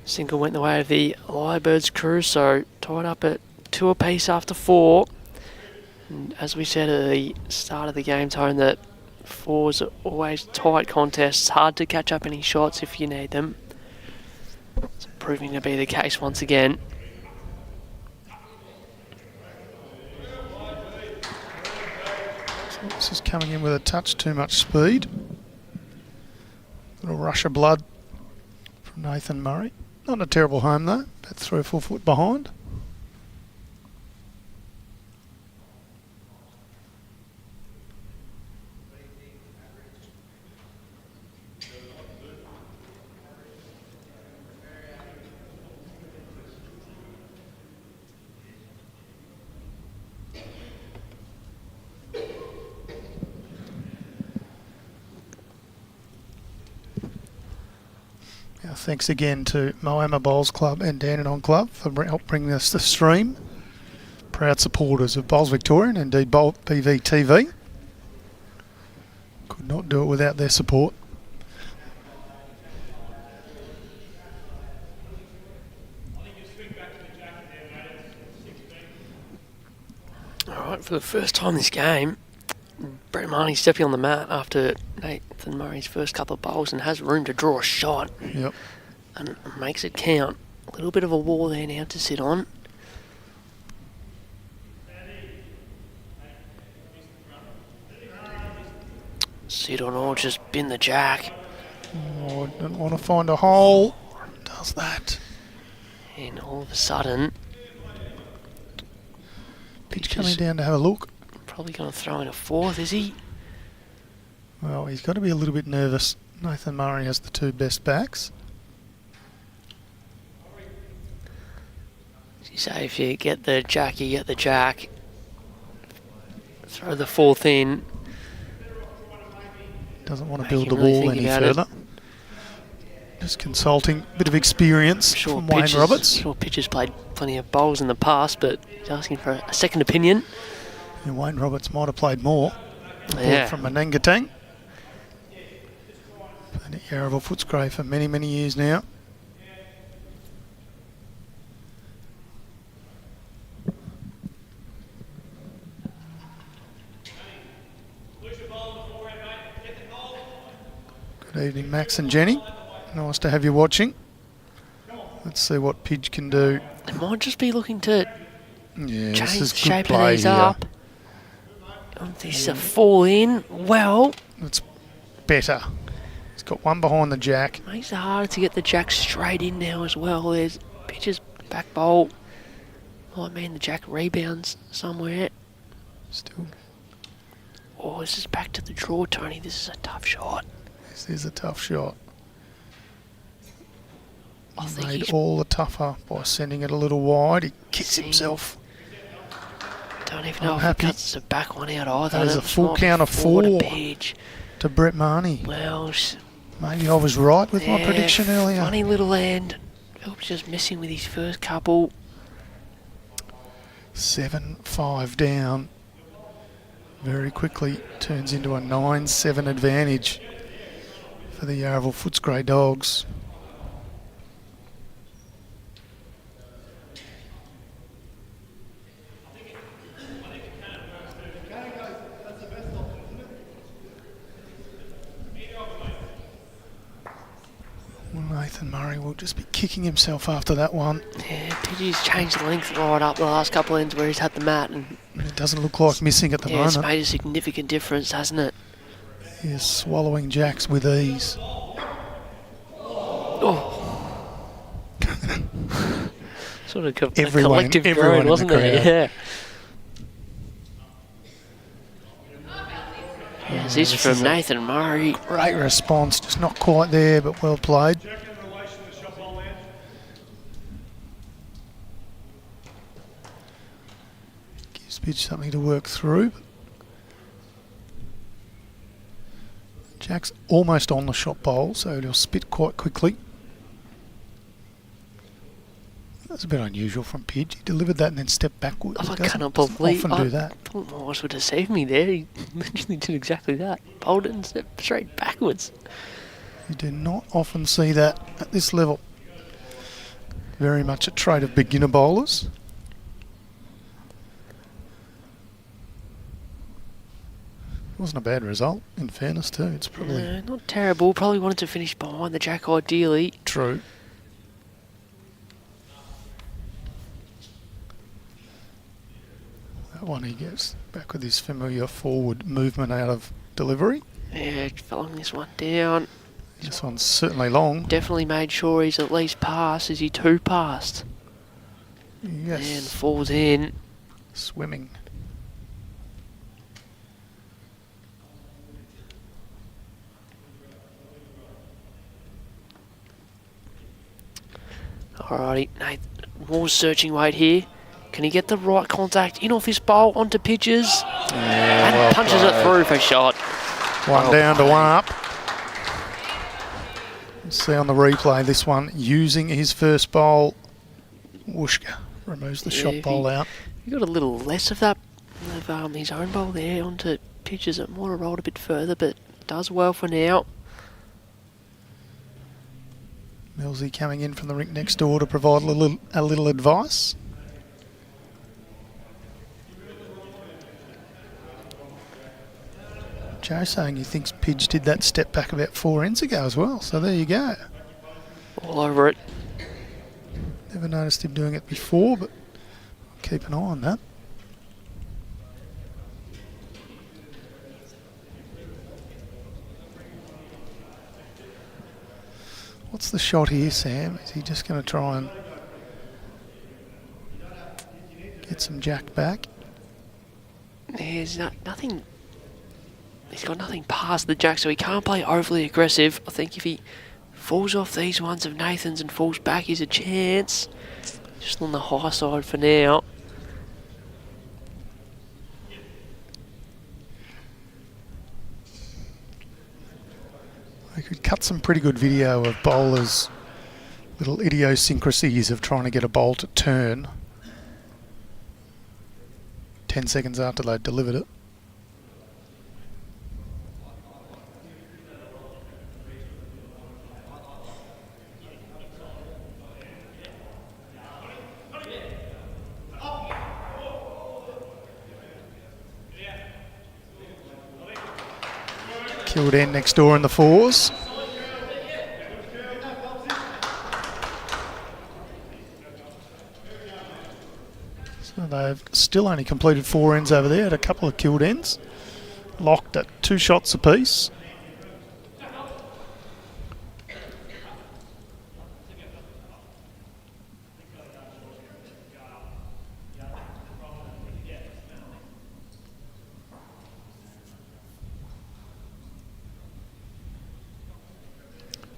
Single went the way of the Lyrebirds crew, so tied up at 2 apiece after 4. And as we said at the start of the game, Tone, that 4s are always tight contests, hard to catch up any shots if you need them. It's proving to be the case once again.
This is coming in with a touch too much speed. Little rush of blood from Nathan Murray. Not a terrible home though, about 3 or 4 foot behind. Thanks again to Moama Bowls Club and Dandenong Club for help bringing us the stream. Proud supporters of Bowls Victoria and indeed Bowl BVTV. Could not do it without their support.
Alright, for the first time this game, Brett Marnie stepping on the mat after Nathan Murray's first couple of bowls and has room to draw a shot.
Yep.
And makes it count. A little bit of a wall there now to sit on. Sit on or just bin the jack.
Oh, didn't want to find a hole. Does that.
And all of a sudden,
Pitch coming down to have a look.
probably going to throw in a 4th, is he?
Well, he's got to be a little bit nervous. Nathan Murray has the 2 best backs.
You say if you get the jack, you get the jack. Throw the 4th in.
Doesn't want to
Make
build
him
the
really
wall
think
any
about it.
further. Just consulting, bit of experience from Wayne Roberts.
Sure, Pitcher's played plenty of bowls in the past, but he's asking for a second opinion.
And Wayne Roberts might have played more.
Yeah.
From Menangatang. Played at Yarraville Footscray for many, many years now. Good evening, Max and Jenny. Nice to have you watching. Let's see what Pidge can do.
It might just be looking to
Yeah, this
change
is
the
good
shape of
play
these
here.
up. This is a fall in. Well,
It's better. He's got one behind the jack.
makes it harder to get the jack straight in now as well. There's Pitcher's back bowl. Might mean the jack rebounds somewhere.
Still,
Oh, this is back to the draw, Tony. This is a tough shot.
this is a tough shot.
I think
Made
he's
all the tougher by sending it a little wide. He kicks
Seen.
himself.
don't even know if
happy.
he cuts the back one out either.
That is a
That
full
might be
count of
4 to
4.
Pidge.
To Brett Marnie.
Well,
Maybe I was right with my
yeah,
prediction earlier.
Funny little end. Phelps just missing with his first couple.
7-5 down. Very quickly turns into a 9-7 advantage for the Yarraville Footscray Dogs. Nathan Murray will just be kicking himself after that one.
Yeah, Pidgey's changed the length right up the last couple of ends where he's had the mat, and
It doesn't look like missing at the
yeah, it's
moment.
made a significant difference, hasn't it?
He is swallowing jacks with ease.
Oh. Sort of a
Everyone
collective
in
groan,
the
wasn't there?
crowd.
Yeah. Yes, this
this
from
is a-
Nathan Murray.
Great response, just not quite there, but well played.
Jack in relation to shot ball land.
Gives Pitch something to work through. Jack's almost on the shot bowl, so he'll spit quite quickly. That's a bit unusual from Pidge. He delivered that and then stepped backwards.
I
He doesn't
cannot believe
often do that.
I thought Morris would deceive me there. He literally did exactly that. Bowled it and stepped straight backwards.
You do not often see that at this level. Very much a trait of beginner bowlers. It wasn't a bad result, in fairness too. It's probably...
No, not terrible. Probably wanted to finish behind the jack ideally.
True. That one he gets back with his familiar forward movement out of delivery.
Yeah, following this one down.
This one's certainly long.
Definitely made sure he's at least passed. Is he two past?
Yes.
And falls in.
Swimming.
Alrighty, Nate, more searching weight here. Can he get the right contact in off his bowl onto pitches?
Yeah,
and
well
punches
played.
it through for shot.
One down to one up. See on the replay this one using his first bowl. Whooshka removes the shot bowl out.
He got a little less of that of his own bowl there onto pitches that might have rolled a bit further, but does well for now.
Millsy coming in from the rink next door to provide a little advice. Joe saying he thinks Pidge did that step back about 4 ends ago as well, so there you go.
All over it.
Never noticed him doing it before, but keep an eye on that. What's the shot here, Sam? Is he just going to try and get some jack back?
There's nothing. He's got nothing past the jack, so he can't play overly aggressive. I think if he falls off these ones of Nathan's and falls back, he's a chance. Just on the high side for now.
We could cut some pretty good video of bowlers' little idiosyncrasies of trying to get a bowl to turn 10 seconds after they'd delivered it. Killed in next door in the fours. So they've still only completed 4 ends over there, had a couple of killed ends. Locked at 2 shots apiece.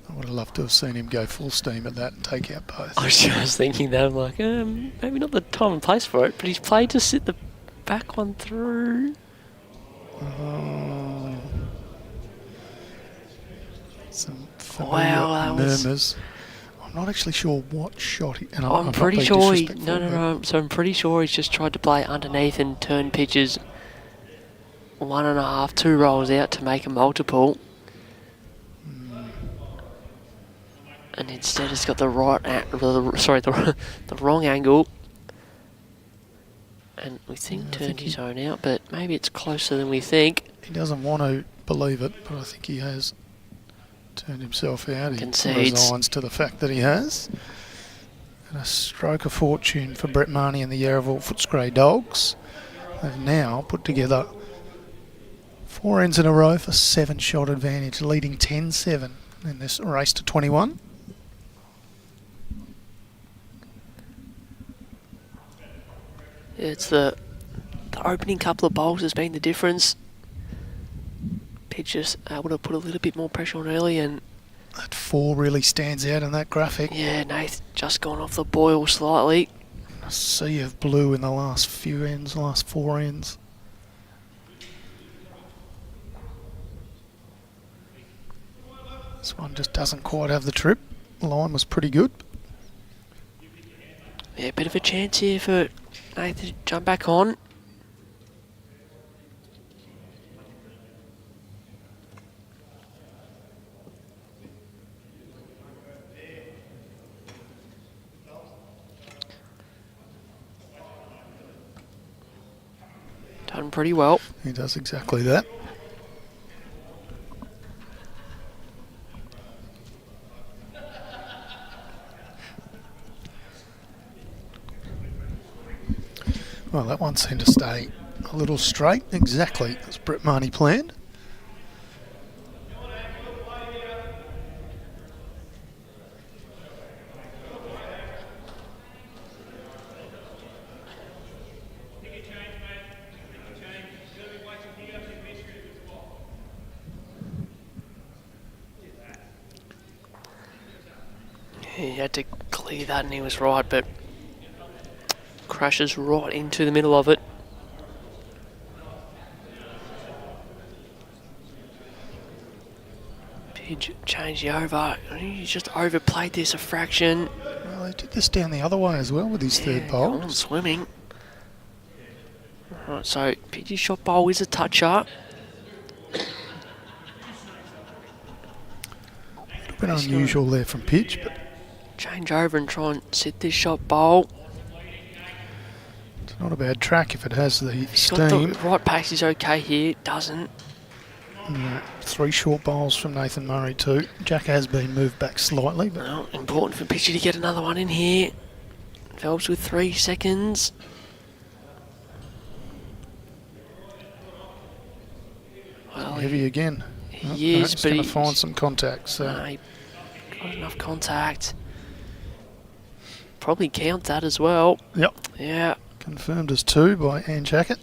I would have loved to have seen him go full steam at that and take out both.
I was just thinking that. I'm like, maybe not the time and place for it, but he's played to sit the back one through.
Some familiar murmurs. I'm not actually sure what shot he... And
I'm pretty sure he... No. So I'm pretty sure he's just tried to play underneath and turn pitches 1.5, 2 rolls out to make a multiple. And instead it's got the the wrong angle. And we think turned his own out, but maybe it's closer than we think.
He doesn't want to believe it, but I think he has turned himself out. He
Concedes.
resigns to the fact that he has. And a stroke of fortune for Brett Marnie and the Yarraville Footscray Dogs. They've now put together 4 ends in a row for 7-shot advantage, leading 10-7 in this race to 21.
It's the opening couple of bowls has been the difference. Pitch just able to put a little bit more pressure on early, and
that 4 really stands out in that graphic.
Yeah, Nath just gone off the boil slightly.
A sea of blue in the last few ends, last 4 ends. This one just doesn't quite have the trip. The line was pretty good.
Yeah, a bit of a chance here for Nathan to jump back on. Done pretty well.
He does exactly that. Well, that one seemed to stay a little straight, exactly as Brett Marnie planned.
He had to clear that and he was right, but crashes right into the middle of it. Pidge changed the over. He just overplayed this a fraction.
Well, he did this down the other way as well with his third bowl.
On swimming. Alright, so Pidge's shot bowl is a toucher.
A bit unusual there from Pidge, but
change over and try and sit this shot bowl.
it's not a bad track if it has the
He's
steam.
got the right pace is okay here. It doesn't.
3 short bowls from Nathan Murray too. Jack has been moved back slightly, but
Well, important for Pidgey to get another one in here. Phelps with 3 seconds. Well,
heavy again.
he is,
he's
but
going to
he's
find some contact. So
he got enough contact. Probably count that as well.
yep,
Yeah.
confirmed as 2 by Ann Jacket.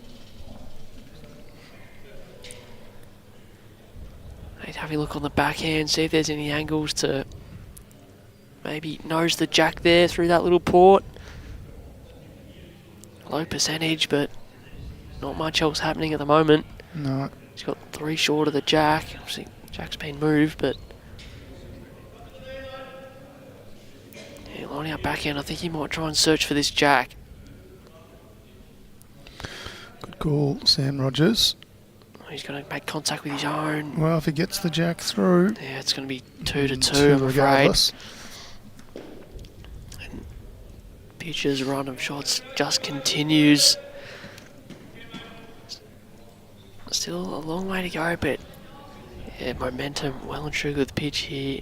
Need to have a look on the backhand, see if there's any angles to maybe nose the jack there through that little port. Low percentage, but not much else happening at the moment.
No,
He's got 3 short of the jack. Obviously, jack's been moved, but yeah, lining up backhand, I think he might try and search for this jack.
good call, Sam Rogers.
He's going to make contact with his own.
Well, if he gets the jack through,
Yeah, it's going to be 2 to 2,
2
I'm afraid.
regardless.
And Pitcher's run of shots just continues. Still a long way to go, but yeah, momentum well and truly with the pitch here.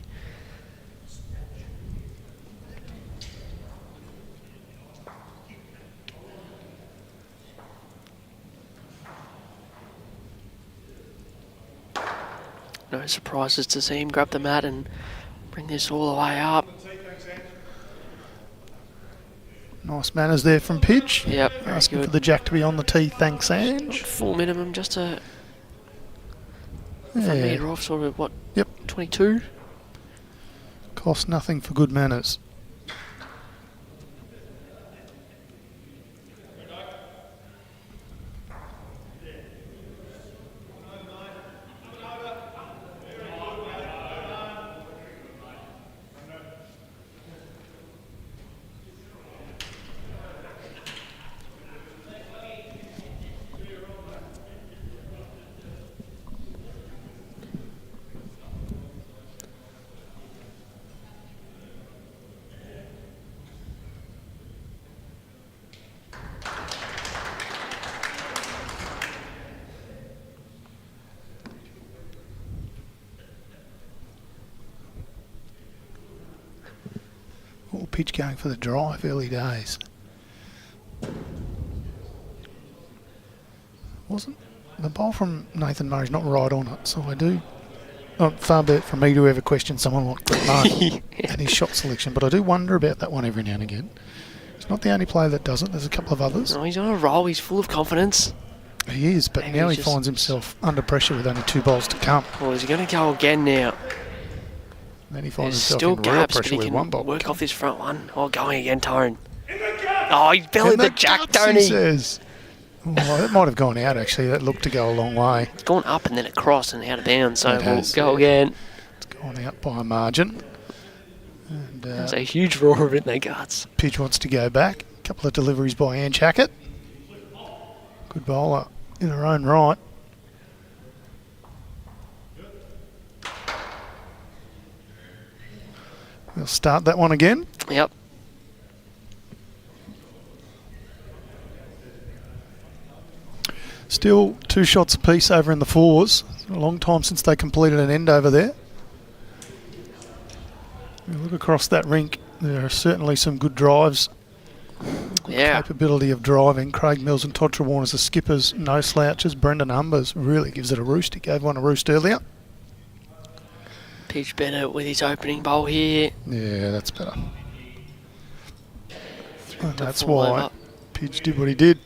No surprises to see him grab the mat and bring this all the way up.
Nice manners there from Pidge.
Yep, very
Asking
good.
for the jack to be on the tee, thanks Ange.
Full minimum, just a
Yeah,
metre off, sort of what?
Yep.
22.
cost nothing for good manners. All Pidge going for the drive, early days. Wasn't the ball from Nathan Murray's not right on it, so I do. Not far be it from me to ever question someone like Brett Murray and his shot selection, but I do wonder about that one every now and again. He's not the only player that does it. There's a couple of others.
No, he's on a roll. He's full of confidence.
He is, but
Maybe
now he
he's just-
finds himself under pressure with only 2 balls to come.
Well, is he going to go again now?
Then he finds
There's
himself
still
in real
gaps, but
pressure
he
with
can
1 ball. to
work
come.
off this front one. Oh, going again, Tyrone. Oh, he bellied
And
the jack,
guts,
don't
he
he?
says. Oh, that might have gone out actually. That looked to go a long way.
It's gone up and then it crossed and out of bounds, so
It
we'll
has,
go
yeah.
again.
It's gone out by a margin. And
There's a huge roar in their guts.
Pidge wants to go back. A couple of deliveries by Ange Hackett. Good bowler in her own right. We'll start that one again.
Yep.
Still 2 shots apiece over in the fours. A long time since they completed an end over there. We look across that rink. There are certainly some good drives.
Yeah.
Capability of driving. Craig Mills and Todd Trewarn as the skippers. No slouches. Brendan Umbers really gives it a roost. He gave one a roost earlier.
Pidge better with his opening bowl here.
Yeah, that's better. And that's
fall
why
over.
Pidge did what he did.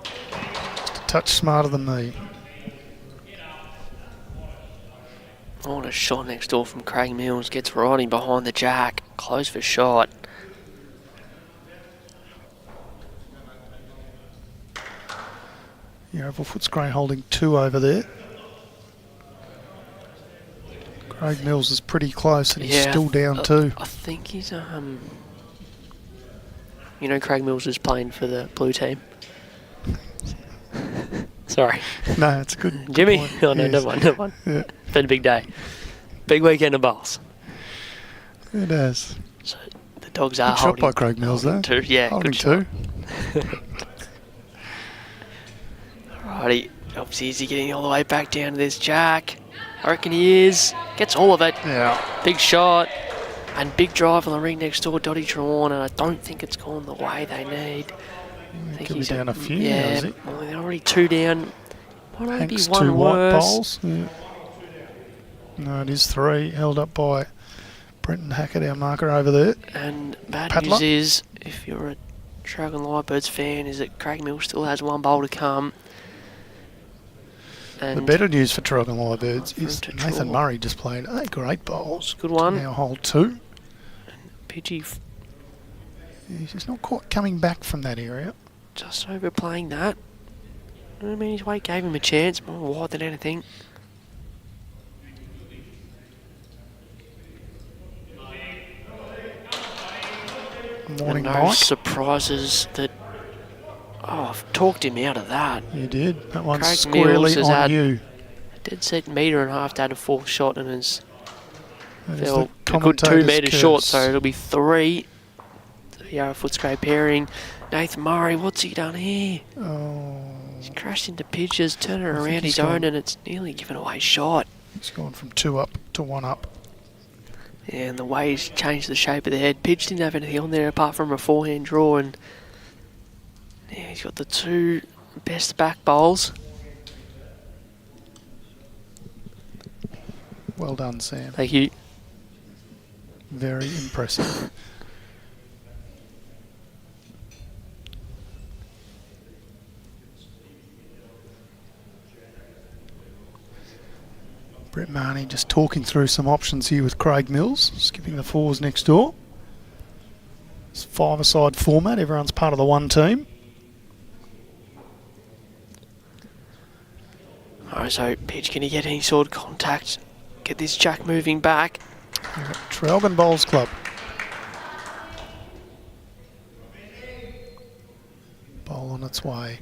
Just a touch smarter than me.
Oh, what a shot next door from Craig Mills. Gets right in behind the jack. Close for shot.
Yarraville Footscray holding 2 over there. Craig Mills is pretty close and he's still down 2.
I think he's you know, Craig Mills is playing for the blue team. Sorry.
No, it's good.
Jimmy?
Good point.
Oh no,
Yes.
never mind.
Yeah,
Been a big day. Big weekend of bowls.
it has.
So the dogs are
Good shot
holding.
by Craig Mills there.
2. Yeah,
Holding
good shot.
2.
Alrighty. Obviously, is he getting all the way back down to this jack? I reckon he is. Gets all of it.
Yeah.
Big shot. And big drive on the ring next door, Dottie Trewarn, and I don't think it's gone the way they need. I think
Could be
he's
down a few now,
yeah,
is he?
well, they're already 2 down. Might only be
Hanks
1
2 white
worse.
bowls. Yeah. No, it is 3. Held up by Brenton Hackett, our marker over there.
And bad
Paddler.
news is, if you're a Traralgon Lyrebirds fan, is that Craig Mills still has 1 bowl to come. And
The better news for Traralgon Lyrebirds
For
is
him to
Nathan
draw.
Murray just played 8 great bowls.
Good one.
Now hold 2.
Pidgey
He's just not quite coming back from that area.
just overplaying that. I mean, his weight gave him a chance, more wide than anything.
Morning,
And no
Mike.
surprises that. Oh, I've talked him out of that.
You did. That one's
Craig
squarely
Mills has
on
had
you.
Dead set metre and a half to add a 4th shot and is
That is
fell
the
a good 2
commentator's
metres
curse.
short, so it'll be 3. The Yarraville Footscray pairing. Nathan Murray, what's he done here?
Oh,
He's crashed into pitches, turned it
I think
around
he's
his own,
gone.
and it's nearly given away shot.
he's gone from 2 up to 1 up.
And the way he's changed the shape of the head. Pitch didn't have anything on there apart from a forehand draw, and yeah, he's got the 2 best back bowls.
Well done, Sam.
Thank you.
Very impressive. Brett Marnie just talking through some options here with Craig Mills, skipping the 4s next door. It's 5-a-side format, everyone's part of the one team.
Alright, so Pitch, can he get any sort of contact? Get this jack moving back.
Traralgon Bowls Club. Bowl on its way.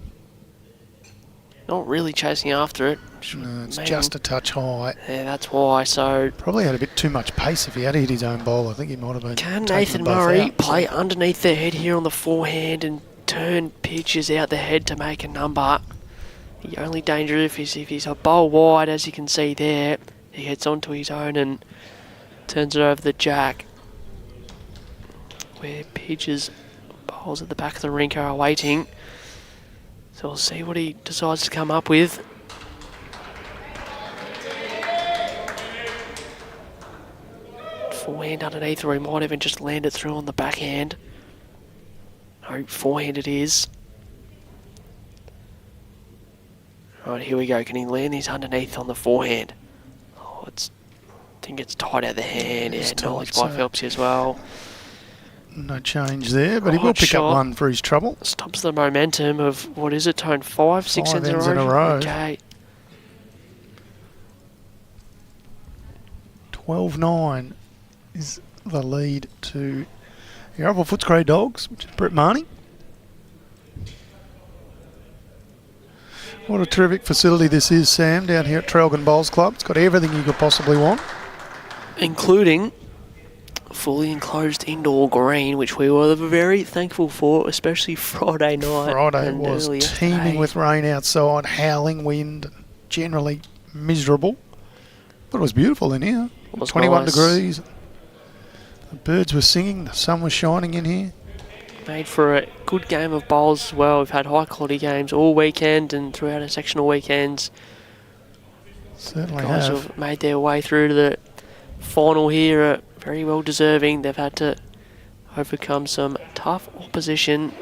Not really chasing after it.
No, it's
Man,
just a touch high.
yeah, that's why. So
Probably had a bit too much pace. If he had hit his own bowl, I think he might have been.
can
taking
Nathan
them both
Murray
out.
play underneath the head here on the forehand and turn pitches out the head to make a number? The only danger is if he's a bowl wide, as you can see there, he heads onto his own and turns it over the jack. Where pitches bowls at the back of the rink are waiting. So we'll see what he decides to come up with. Forehand underneath, or he might even just land it through on the backhand. No, forehand it is. Right, here we go. Can he land these underneath on the forehand? Oh, I think it's tight out of the hand.
It's
Yeah,
tight,
knowledge by
so-
Phelps as well.
No change there, but he will
Right
pick
shot.
up one for his trouble.
Stops the momentum of, what is it, tone 5? 6
5
ends in a row? Okay.
12-9 is the lead to Yarraville Footscray Dogs, which is Brett Marnie. What a terrific facility this is, Sam, down here at Traralgon Bowls Club. It's got everything you could possibly want.
Including a fully enclosed indoor green, which we were very thankful for, especially Friday night.
Friday was
early
teeming
yesterday.
with rain outside, howling wind, generally miserable. But it was beautiful in here.
It was
21
nice.
degrees. The birds were singing, the sun was shining in here.
Made for a good game of bowls as well. We've had high quality games all weekend and throughout our sectional weekends.
Certainly
Guys
have.
have made their way through to the final here, are very well deserving. They've had to overcome some tough opposition.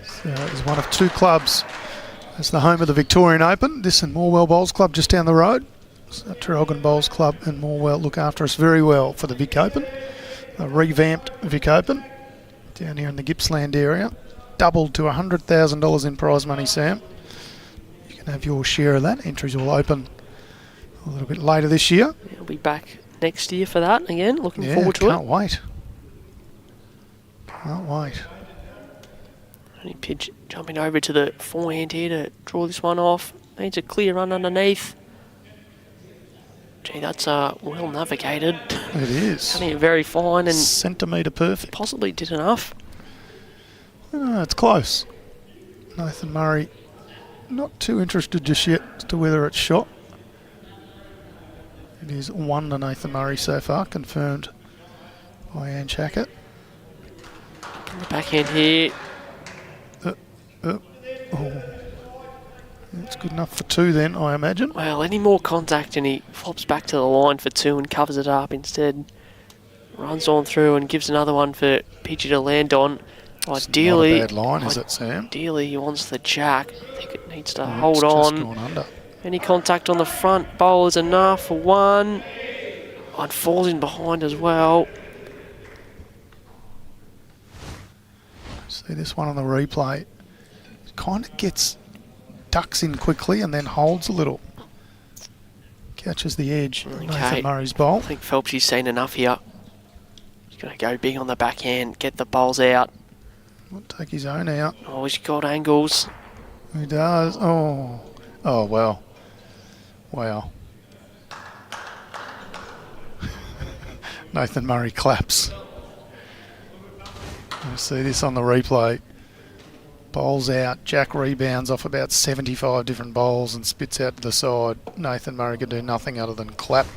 So it is one of two clubs. It's the home of the Victorian Open. This and Morwell Bowls Club just down the road. So Traralgon Bowls Club and Morwell look after us very well for the Vic Open. A revamped Vic Open down here in the Gippsland area. Doubled to $100,000 in prize money, Sam. You can have your share of that. Entries will open a little bit later this year.
We'll be back next year for that again. Looking
Yeah,
forward to
can't
it.
wait. Can't wait.
Only Pidge jumping over to the forehand here to draw this one off. Needs a clear run underneath. Gee, that's well navigated.
It is.
Cutting it very fine and
Centimetre perfect.
possibly did enough.
It's close. Nathan Murray not too interested just yet as to whether it's shot. It is 1 to Nathan Murray so far, confirmed by Anne Chackett.
On the backhand here.
Oh. It's good enough for 2 then, I imagine.
Well, any more contact and he flops back to the line for 2 and covers it up instead. Runs on through and gives another one for Pidgey to land on. Ideally,
Not a bad line, is it, Sam?
ideally he wants the jack. I think it needs to
Oh,
hold
it's just
on.
gone under.
Any contact on the front bowl is enough for 1. One falls in behind as well.
See this one on the replay. Kind of ducks in quickly and then holds a little. Catches the edge of
Okay.
Nathan Murray's bowl.
I think Phelpsy's seen enough here. He's going to go big on the backhand, get the bowls out.
Will take his own out.
Oh, he's got angles.
He does. Oh, well. Wow. Nathan Murray claps. You see this on the replay. Bowls out. Jack rebounds off about 75 different bowls and spits out to the side. Nathan Murray could do nothing other than clap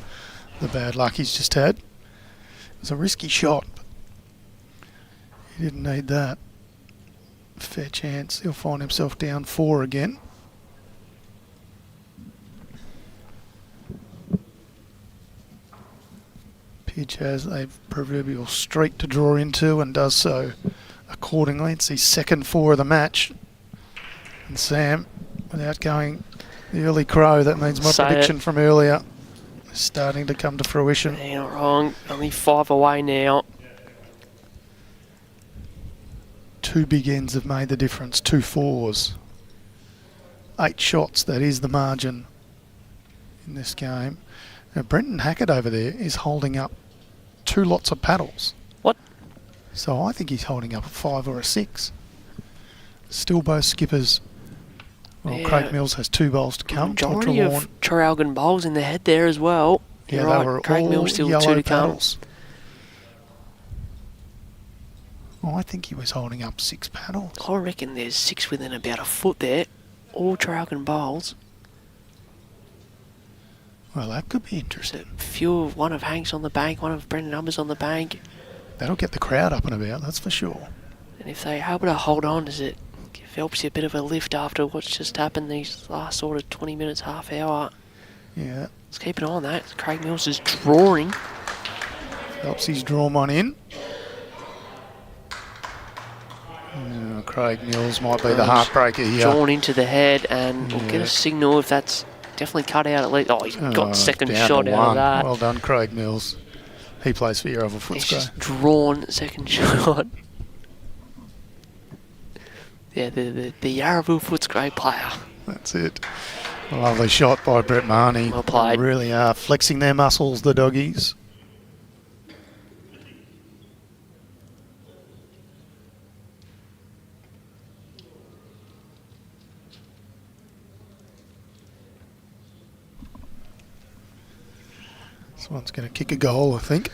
the bad luck he's just had. It was a risky shot, but he didn't need that. Fair chance he'll find himself down 4 again. Pidge has a proverbial streak to draw into and does so accordingly. It's his second 4 of the match. And Sam, without going the early crow, that means my
Say
prediction from earlier is starting to come to fruition.
You're not wrong. Only 5 away now.
2 big ends have made the difference. 2 4s. 8 shots, that is the margin in this game. Now Brendan Hackett over there is holding up 2 lots of paddles.
What?
So I think he's holding up a 5 or a 6. Still both skippers. Well,
Yeah.
Craig Mills has 2 bowls to come.
Majority
Trelawn.
of Traralgon bowls in the head there as well.
Yeah,
You're
they
right.
were
Craig
all
Mills still 2
yellow
to come.
paddles. Oh, I think he was holding up 6 paddles.
I reckon there's 6 within about a foot there. All Traralgon bowls.
Well, that could be
There's
interesting.
a few, one of Hank's on the bank, one of Brendan Numbers on the bank.
That'll get the crowd up and about, that's for sure.
And if they're able to hold on, does it give Phelpsy a bit of a lift after what's just happened these last sort of 20 minutes, half hour?
Yeah,
Let's keep an eye on that. Craig Mills is drawing.
helps he's drawn one in. Craig Mills might be the heartbreaker here.
Drawn into the head, and we'll get
Yeah.
a signal if that's definitely cut out at least. Oh, he's got second
down
shot
to
out of
1.
that.
Well done, Craig Mills. He plays for Yarraville
He's
Footscray.
just drawn second shot. Yeah, the Yarraville Footscray player.
That's it. Lovely shot by Brett Marnie.
Well played.
They really are flexing their muscles, the doggies. This one's going to kick a goal, I think.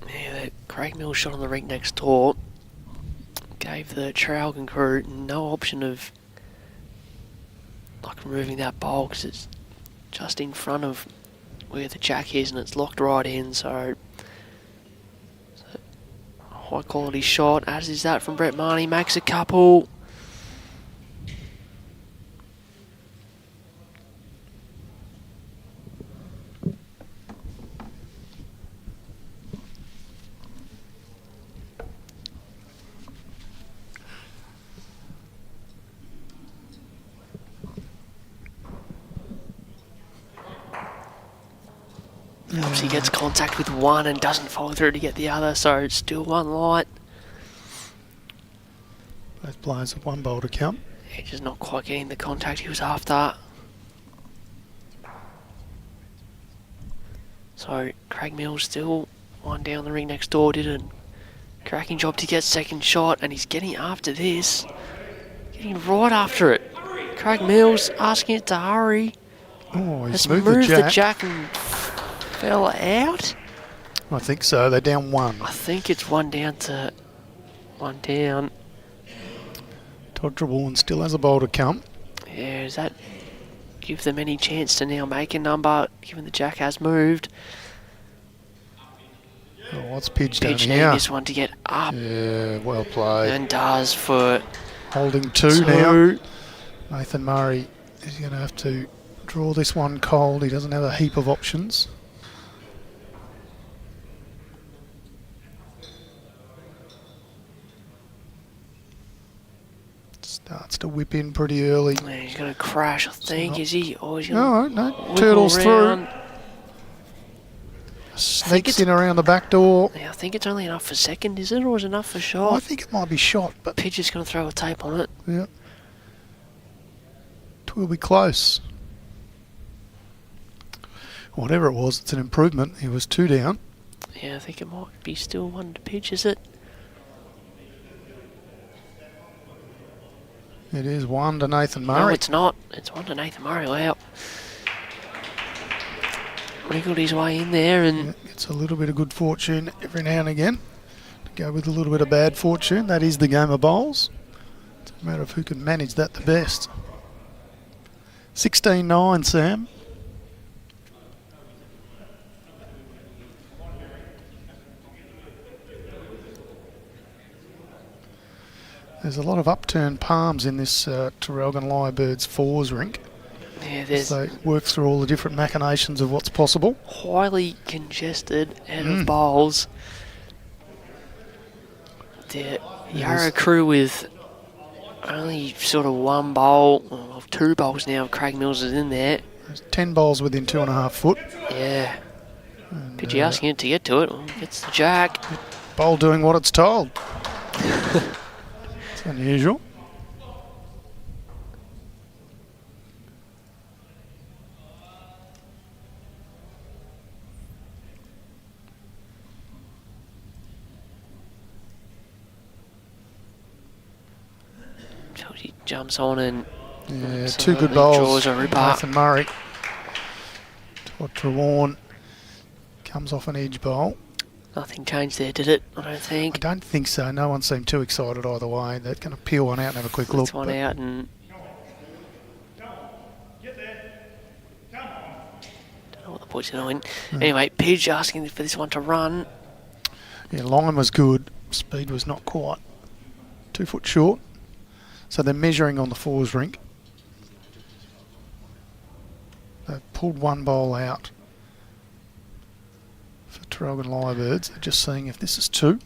Yeah, the Craig Mills shot on the rink next door gave the Traralgon crew no option of like removing that bowl because it's just in front of where the jack is and it's locked right in, so high quality shot, as is that from Brett Marnie, makes a couple. Obviously gets contact with one and doesn't follow through to get the other, so it's still one light.
Both players have one bowl to count.
Yeah, just not quite getting the contact he was after. So Craig Mills still one down the ring next door, did a cracking job to get second shot, and he's getting after this. Getting right after it. Craig Mills asking it to hurry.
Oh, he's
Has
moved
the jack and fell out.
I think so. They're down one.
I think it's one down to one down.
Todd Trewarn still has a bowl to come.
Yeah, does that give them any chance to now make a number, given the jack has moved?
Oh, what's Pidge done
Pidge
here?
needing this one to get up,
Yeah, well played.
and does for
Holding two now. Nathan Murray is going to have to draw this one cold. He doesn't have a heap of options. Starts to whip in pretty early.
Yeah, he's going to crash, I think, is he? Or he's
No,
going
no, turtles through. Sneaks in around the back door.
Yeah, I think it's only enough for second, is it? Or is it enough for shot?
I think it might be shot, but
Pidge is going to throw a tape on it.
yeah, it will be close. Whatever it was, it's an improvement. He was two down.
Yeah, I think it might be still one to Pidge, is it?
It is one to Nathan Murray.
No, it's not. It's one to Nathan Murray. Wow. Wriggled his way in there and...
Yeah, it's a little bit of good fortune every now and again. To go with a little bit of bad fortune. That is the game of bowls. It's a matter of who can manage that the best. 16-9, Sam. There's a lot of upturned palms in this Traralgon Lyrebirds fours rink.
Yeah, there's
So they work through all the different machinations of what's possible.
highly congested out of bowls. The Yarra crew with only sort of one bowl, or two bowls now. Craig Mills is in there.
There's 10 bowls within 2.5 foot.
Yeah. Pidgey asking it to get to it. Well, gets the jack.
Bowl doing what it's told. It's unusual.
He jumps on and
Yeah, two good
absolutely
bowls.
draws a ripper.
Nathan Murray. Todd Trewarn comes off an edge bowl.
Nothing changed there, did it? I don't
I
think.
don't think so. No one seemed too excited either way. They're going to peel one out and have a quick look.
This one
but
out and don't know what the boys are doing. Anyway, Pidge asking for this one to run.
yeah, line was good. Speed was not quite 2 foot short. So they're measuring on the fours rink. They've pulled one bowl out for Traralgon Lyrebirds. They're just seeing if this is two.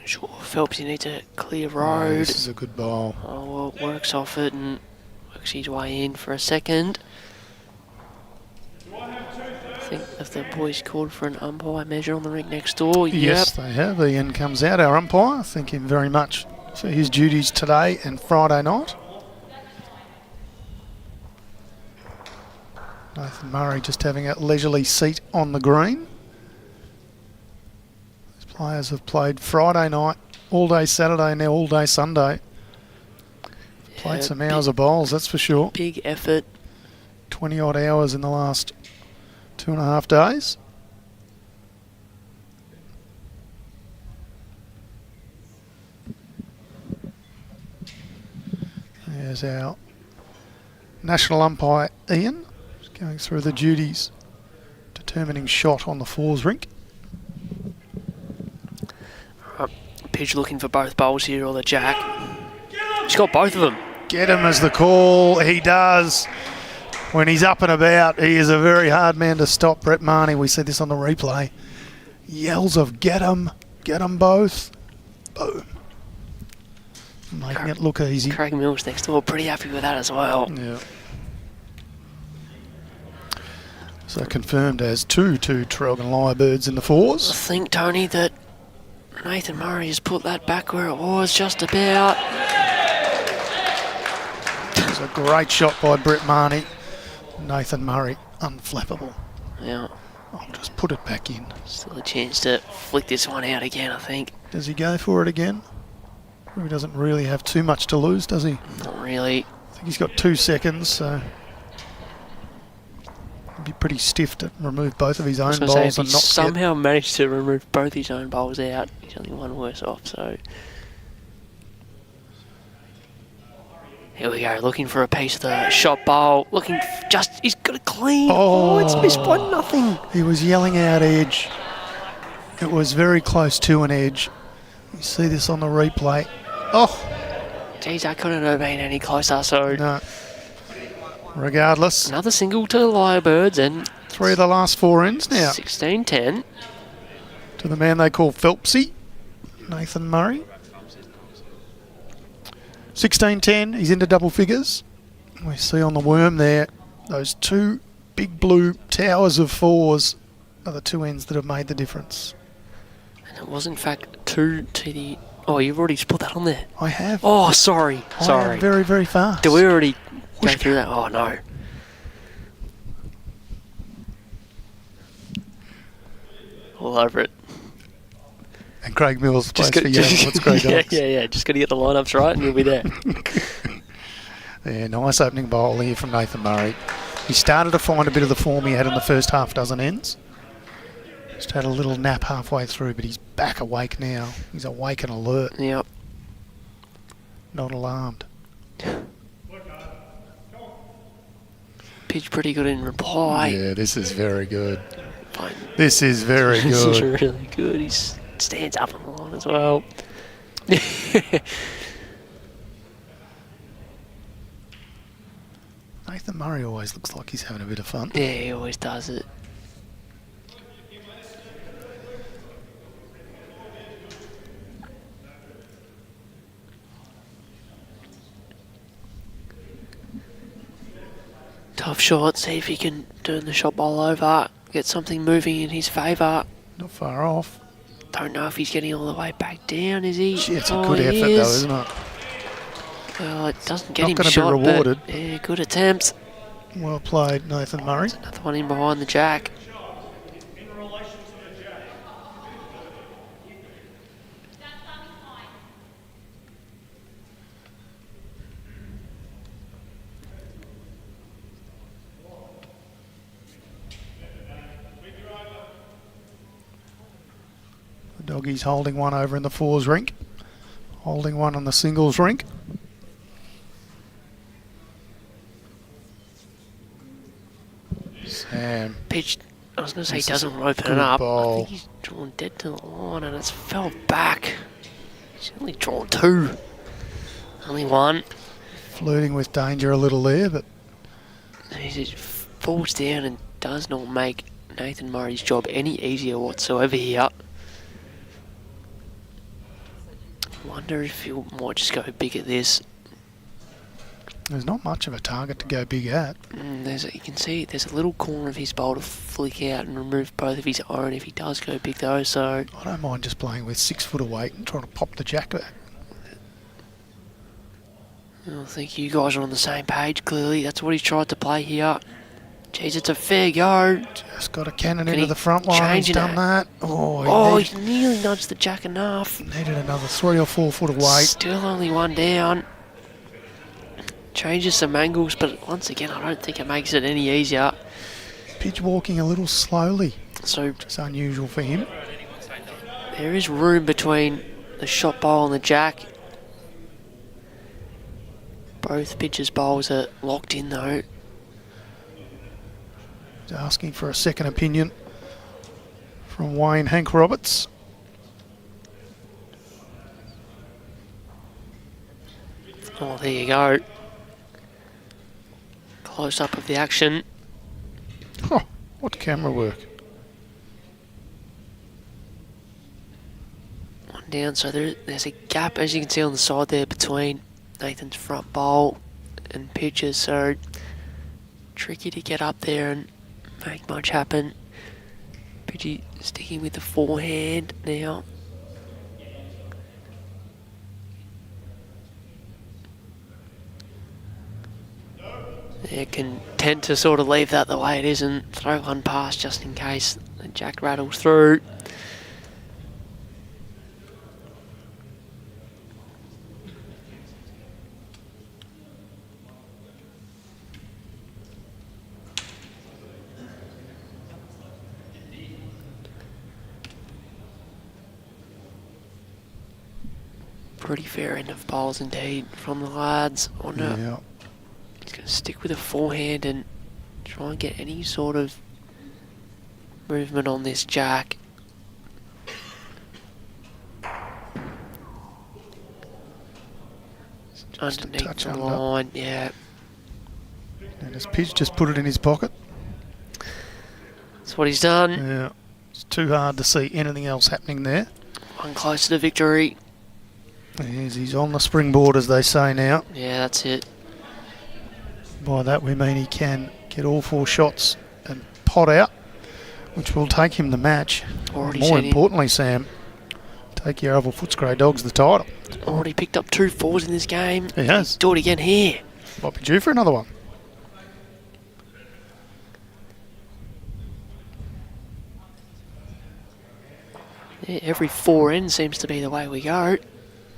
Sure, Phelps, you need to clear
Oh,
road.
this is a good bowl.
Oh, well, works off it and works his way in for a second. I think if the boys called for an umpire measure on the rink next door,
Yes, they have. Ian comes out, our umpire. Thank him very much for his duties today and Friday night. Nathan Murray just having a leisurely seat on the green. These players have played Friday night, all day Saturday, and now all day Sunday. Played some hours of bowls, that's for sure.
Big effort.
20 odd hours in the last 2.5 days. There's our national umpire Ian, just going through the duties, determining shot on the fours rink.
Pidge looking for both bowls here, or the jack. He's got both of them.
Get him as the call. He does. When he's up and about, he is a very hard man to stop. Brett Marnie, we see this on the replay. Yells of get him both. Boom. Making it look easy.
Craig Mills next door, pretty happy with that as well.
Yeah. So confirmed as 2-2 Traralgon Lyrebirds in the
I
fours.
think, Tony, that Nathan Murray has put that back where it was just about.
It was a great shot by Brett Marnie. Nathan Murray, unflappable.
Yeah.
I'll just put it back in.
Still a chance to flick this one out again, I think.
Does he go for it again? He doesn't really have too much to lose, does he?
Not really.
I think he's got 2 seconds, so he'd be pretty stiff to remove both of his own bowls
If he
and not
somehow managed to remove both his own bowls out, he's only one worse off, so... Here we go, looking for a piece of the shot bowl, he's got it clean. Oh, it's missed by nothing.
He was yelling out edge. It was very close to an edge. You see this on the replay. Oh!
Geez, that couldn't have been any closer, so...
No. Regardless.
Another single to the Lyrebirds, and...
3 of the last 4 ends now.
16-10.
To the man they call Phelpsy, Nathan Murray. 16-10, he's into double figures. We see on the worm there, those 2 big blue towers of 4s are the 2 ends that have made the difference.
And it was in fact 2 to the... Oh, you've already put that on there.
I have.
Oh, sorry.
I am very, very fast.
Did we already go through that? Oh, no. All over it.
And Craig Mills plays for Yarraville. What's Craig Dogs?
Yeah. Just got to get the lineups right and you'll be there.
Yeah, nice opening bowl here from Nathan Murray. He started to find a bit of the form he had in the first half dozen ends. Just had a little nap halfway through, but he's back awake now. He's awake and alert.
Yep.
Not alarmed.
Pitch pretty good in reply.
Yeah, this is very good.
Fine.
This is very
This is
good.
really good. He stands up on the line as well.
Nathan Murray always looks like he's having a bit of fun.
Yeah, he always does it. Tough shot, see if he can turn the shot ball over, get something moving in his favour.
Not far off.
Don't know if he's getting all the way back down, is he?
Gee, it's a good effort though, isn't it?
Well, it doesn't get
Not
him
gonna be
shot,
rewarded.
but yeah, good attempt.
Well played, Nathan Murray.
Another one in behind the jack.
In relation to the jack.
The doggies holding one over in the fours rink. Holding one on the singles rink. Sam.
Pitch, I was going to say he
This is
doesn't
a
open
good
it up.
ball.
I think he's drawn dead to the line and it's fell back. He's only drawn 2. Only 1.
Flirting with danger a little there, but
He just falls down and does not make Nathan Murray's job any easier whatsoever here. Wonder if he might just go big at this.
there's not much of a target to go big at.
You can see there's a little corner of his bowl to flick out and remove both of his own if he does go big though, so...
I don't mind just playing with 6 foot of weight and trying to pop the jack back.
I think you guys are on the same page, clearly. That's what he's tried to play here. Jeez, it's a fair go.
Just got a cannon
Can
into
he
the front line. He's
change it?
done that. Oh,
Oh,
he
he's nearly nudged the jack enough.
needed another 3 or 4 foot of weight.
Still only one down. Changes some angles, but once again, I don't think it makes it any easier.
Pitch walking a little slowly.
So
It's unusual for him.
there is room between the shot bowl and the jack. Both pitchers' bowls are locked in though.
He's asking for a second opinion from Wayne Hank Roberts.
Oh, there you go. Close up of the action.
Oh, what camera work.
One down, so there's a gap, as you can see on the side there, between Nathan's front bowl and pitches, so tricky to get up there and make much happen. Pidgey sticking with the forehand now. They're content to sort of leave that the way it is and throw one past just in case the jack rattles through. Pretty fair end of bowls indeed from the lads.
Yeah.
He's going to stick with a forehand and try and get any sort of movement on this jack.
Just a
Underneath
touch
the
under.
line, yeah.
And his pitch just put it in his pocket.
That's what he's done.
Yeah. It's too hard to see anything else happening there.
One closer to victory.
He's on the springboard, as they say now.
Yeah, that's it.
By that we mean he can get all 4 shots and pot out, which will take him the match.
Already
More
sent him.
importantly, Sam, take YARRAVILLE Footscray Dogs the title.
Already picked up 2 fours in this game.
He has.
Do it again here.
Might be due for another one.
Yeah, every 4 end seems to be the way we go.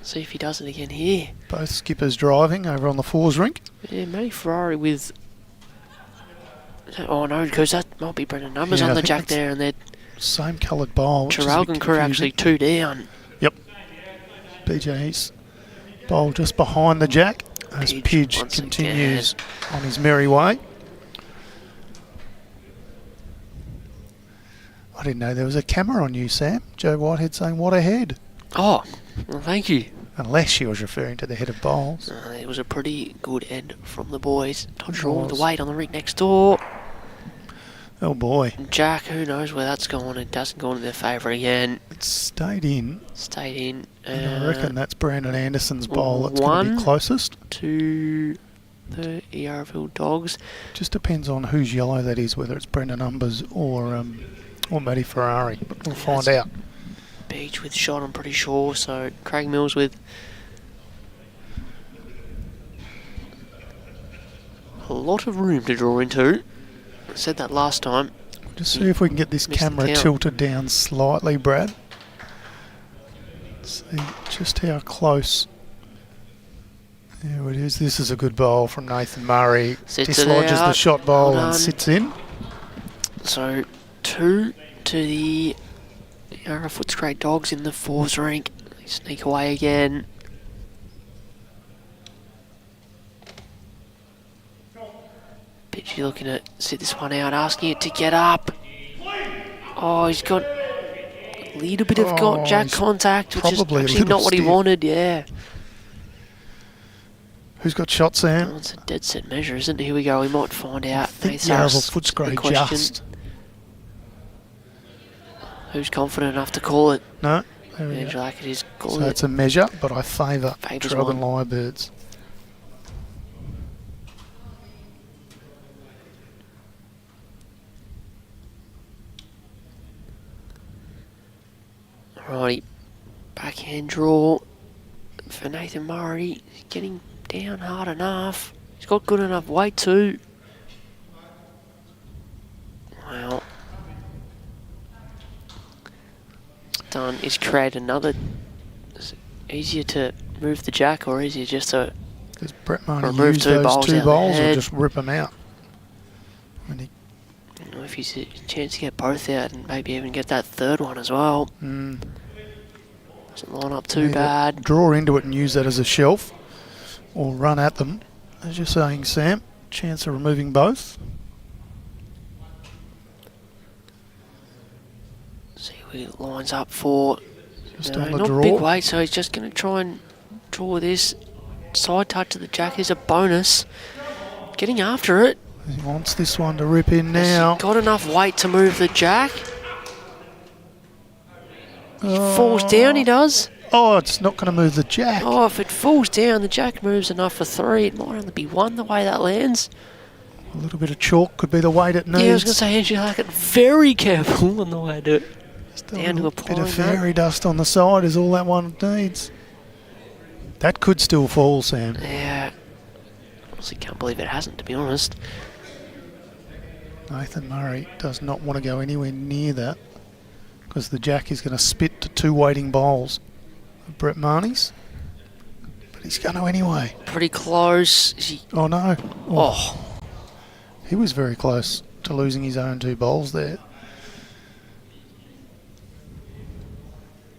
See if he does it again here.
Both skippers driving over on the 4s rink.
Yeah, Matty Ferrari with... Oh no, because that might be Brendan Numbers
Yeah,
on
I
the
think
jack
that's
there, and then
Same coloured bowl. which is a bit
Traralgon crew actually
confusing.
2 down.
Yep. BJ's bowl just behind the jack as
Pidge
Pidge
once
continues on his merry way. I didn't know there was a camera on you, Sam. Joe Whitehead saying, what a head.
Oh, well, thank you.
Unless she was referring to the head of bowls.
It was a pretty good end from the boys. Todd
It
Shaw with the
was.
weight on the rink next door.
Oh boy.
And Jack, who knows where that's gone. It doesn't go in their favour again.
It stayed in.
Stayed in.
And I reckon that's Brandon Anderson's bowl that's going to be
one.
closest.
To the YARRAVILLE Dogs.
Just depends on whose yellow that is, whether it's Brendan Numbers or Matty Ferrari. But we'll find out.
Beach with shot, I'm pretty sure. So Craig Mills with a lot of room to draw into. I said that last time.
Just see if we can get this
Missed the
camera
count.
tilted down slightly, Brad. See just how close. There it is. This is a good bowl from Nathan Murray.
Sits it
Dislodges the
out.
shot bowl
Well
and
done.
sits in.
So 2 to the YARRAVILLE Footscray Dogs in the 4s rink. They sneak away again. Pidgey looking to sit this one out, asking it to get up. Oh, he's got a little bit of
Oh,
jack
he's
contact, which is
probably a
actually
little
not what he
stiff.
wanted, yeah.
Who's got shot, Sam?
Well, it's a dead set measure, isn't it? Here we go, we might find out.
I think
Ace Harris,
YARRAVILLE Footscray
the question.
just.
Who's confident enough to call it?
No? There we
Andrew
go.
Lackett is
So
calling
it's
it.
a measure, but I favour
Favours
Traralgon
one.
Lyrebirds.
Alrighty, backhand draw for Nathan Murray. He's getting down hard enough. He's got good enough weight too. done is create another. Is it easier to move the jack or easier just to
Does Brett Marnie
remove
use
two
those
bowls
two
out
bowls
the
or
head?
just rip them out? When he,
I don't know if he's a chance to get both out and maybe even get that third one as well. Doesn't line up too
either
bad.
draw into it and use that as a shelf, or run at them, as you're saying, Sam. Chance of removing both.
See who he lines up for.
Just
No,
on the
not
draw.
big weight, so he's just going to try and draw this. Side touch of the jack is a bonus. Getting after it.
He wants this one to rip in
Has he
now.
got enough weight to move the jack? He falls down, he does.
Oh, it's not going to move the jack.
Oh, if it falls down, the jack moves enough for 3. It might only be 1 the way that lands.
A little bit of chalk could be the weight it needs.
Yeah, I was going to say, Andrew Hackett, very careful on the way to it.
Just
down to
a bit
applying
of
that.
fairy dust on the side is all that one needs. That could still fall, Sam.
Yeah. Honestly, can't believe it hasn't, to be honest.
Nathan Murray does not want to go anywhere near that because the jack is going to spit to 2 waiting bowls of Brett Marnie's. But he's going to anyway.
Pretty close. Is he?
Oh no.
Oh.
He was very close to losing his own 2 bowls there.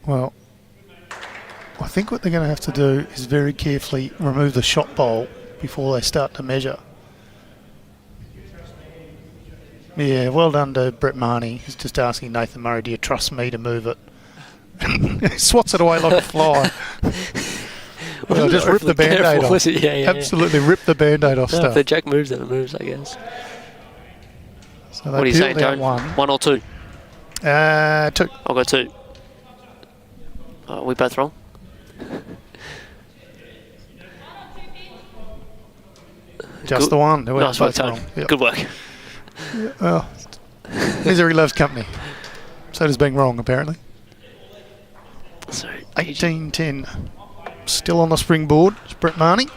Well, I think what they're going to have to do is very carefully remove the shot bowl before they start to measure. Yeah, well done to Brett Marnie. He's just asking Nathan Murray, do you trust me to move it? He swats it away like a fly. Well, just rip the Band-Aid off.
Yeah,
Absolutely rip the Band-Aid off
No, if
stuff.
the jack moves, then it moves, I guess.
So
What do you say,
peeled out
Joe? 1 or 2?
2.
I'll go 2. Are we both wrong?
Just
Good.
the one. They were
Nice work,
both
Tony.
wrong. Yep.
Good work.
Well, misery loves company. So does being wrong, apparently.
So,
18-10. Still on the springboard. It's Brett Marnie.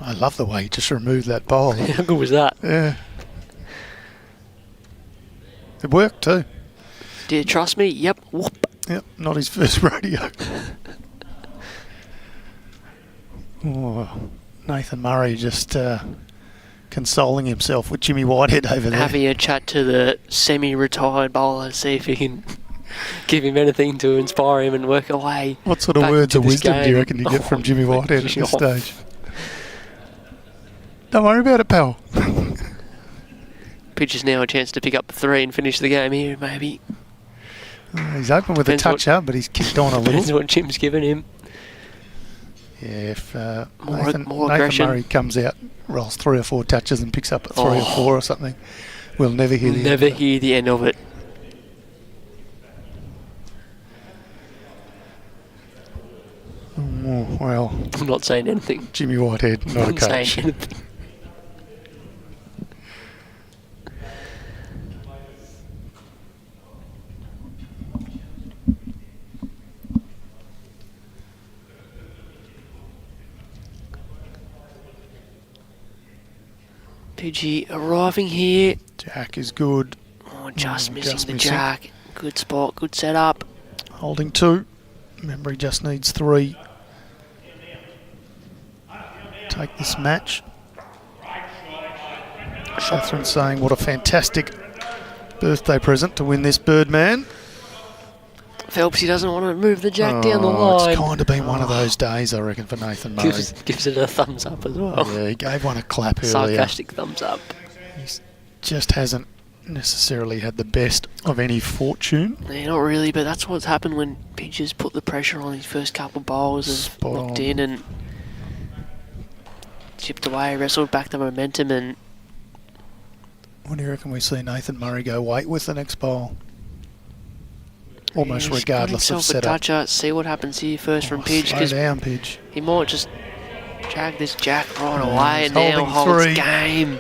I love the way he just removed that bowl.
how good was that?
Yeah. It worked too.
Do you trust me? Yep. Whoop.
Yep, not his first rodeo. Oh, Nathan Murray just consoling himself with Jimmy Whitehead over there.
Having a chat to the semi-retired bowler, see if he can give him anything to inspire him and work away.
What sort of
back
words
to
of
this
wisdom do you
game.
reckon you get from Jimmy Whitehead at this
Oh.
stage? Don't worry about it, pal.
Pitch is now a chance to pick up the 3 and finish the game here, maybe.
He's open with
Depends
a touch-up, but he's kicked on a
Depends
little.
what Jim's given him.
Yeah, if
More
Nathan
aggression.
Murray comes out, rolls 3 or 4 touches and picks up at 3 or 4 or something, we'll never hear the end
Never
of it.
hear the end of it.
Oh, well,
I'm not saying anything.
Jimmy Whitehead, not a
I'm saying
coach.
anything. PG arriving here.
Jack is good.
Oh, just missing
just
the
missing.
jack. Good spot, good setup.
Holding 2. Remember, he just needs 3. Take this match. Catherine saying what a fantastic birthday present to win this Birdman.
Phelps, he doesn't want to move the jack down the line.
It's kind of been one of those days, I reckon, for Nathan Murray.
Gives it a thumbs up as well.
Yeah, he gave one a clap earlier.
Sarcastic thumbs up.
He just hasn't necessarily had the best of any fortune.
Yeah, not really, but that's what's happened when pitchers put the pressure on his first couple bowls and
Spot
locked
on.
in and chipped away, wrestled back the momentum, and
When do you reckon we see Nathan Murray go weight with the next bowl? Almost
he's got
regardless of
himself a
setup.
toucher. See what happens here first from Pidge,
Slow
because
down, Pidge.
he might just drag this jack right
Yeah,
away
he's
and now
holding
holds
3.
game.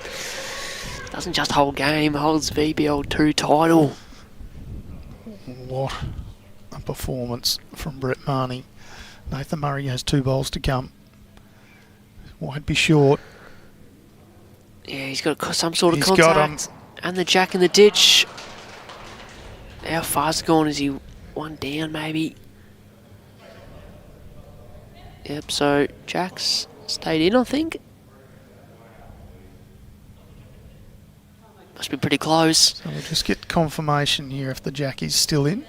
Doesn't just hold game, holds VBL2 title.
What a performance from Brett Marnie. Nathan Murray has 2 bowls to come. Wide be short.
Yeah, he's got some sort of
He's got
contact. And the jack in the ditch. How far's it gone? Is he one down maybe? Yep, so Jack's stayed in, I think. Must be pretty close.
So we'll just get confirmation here if the jack is still in.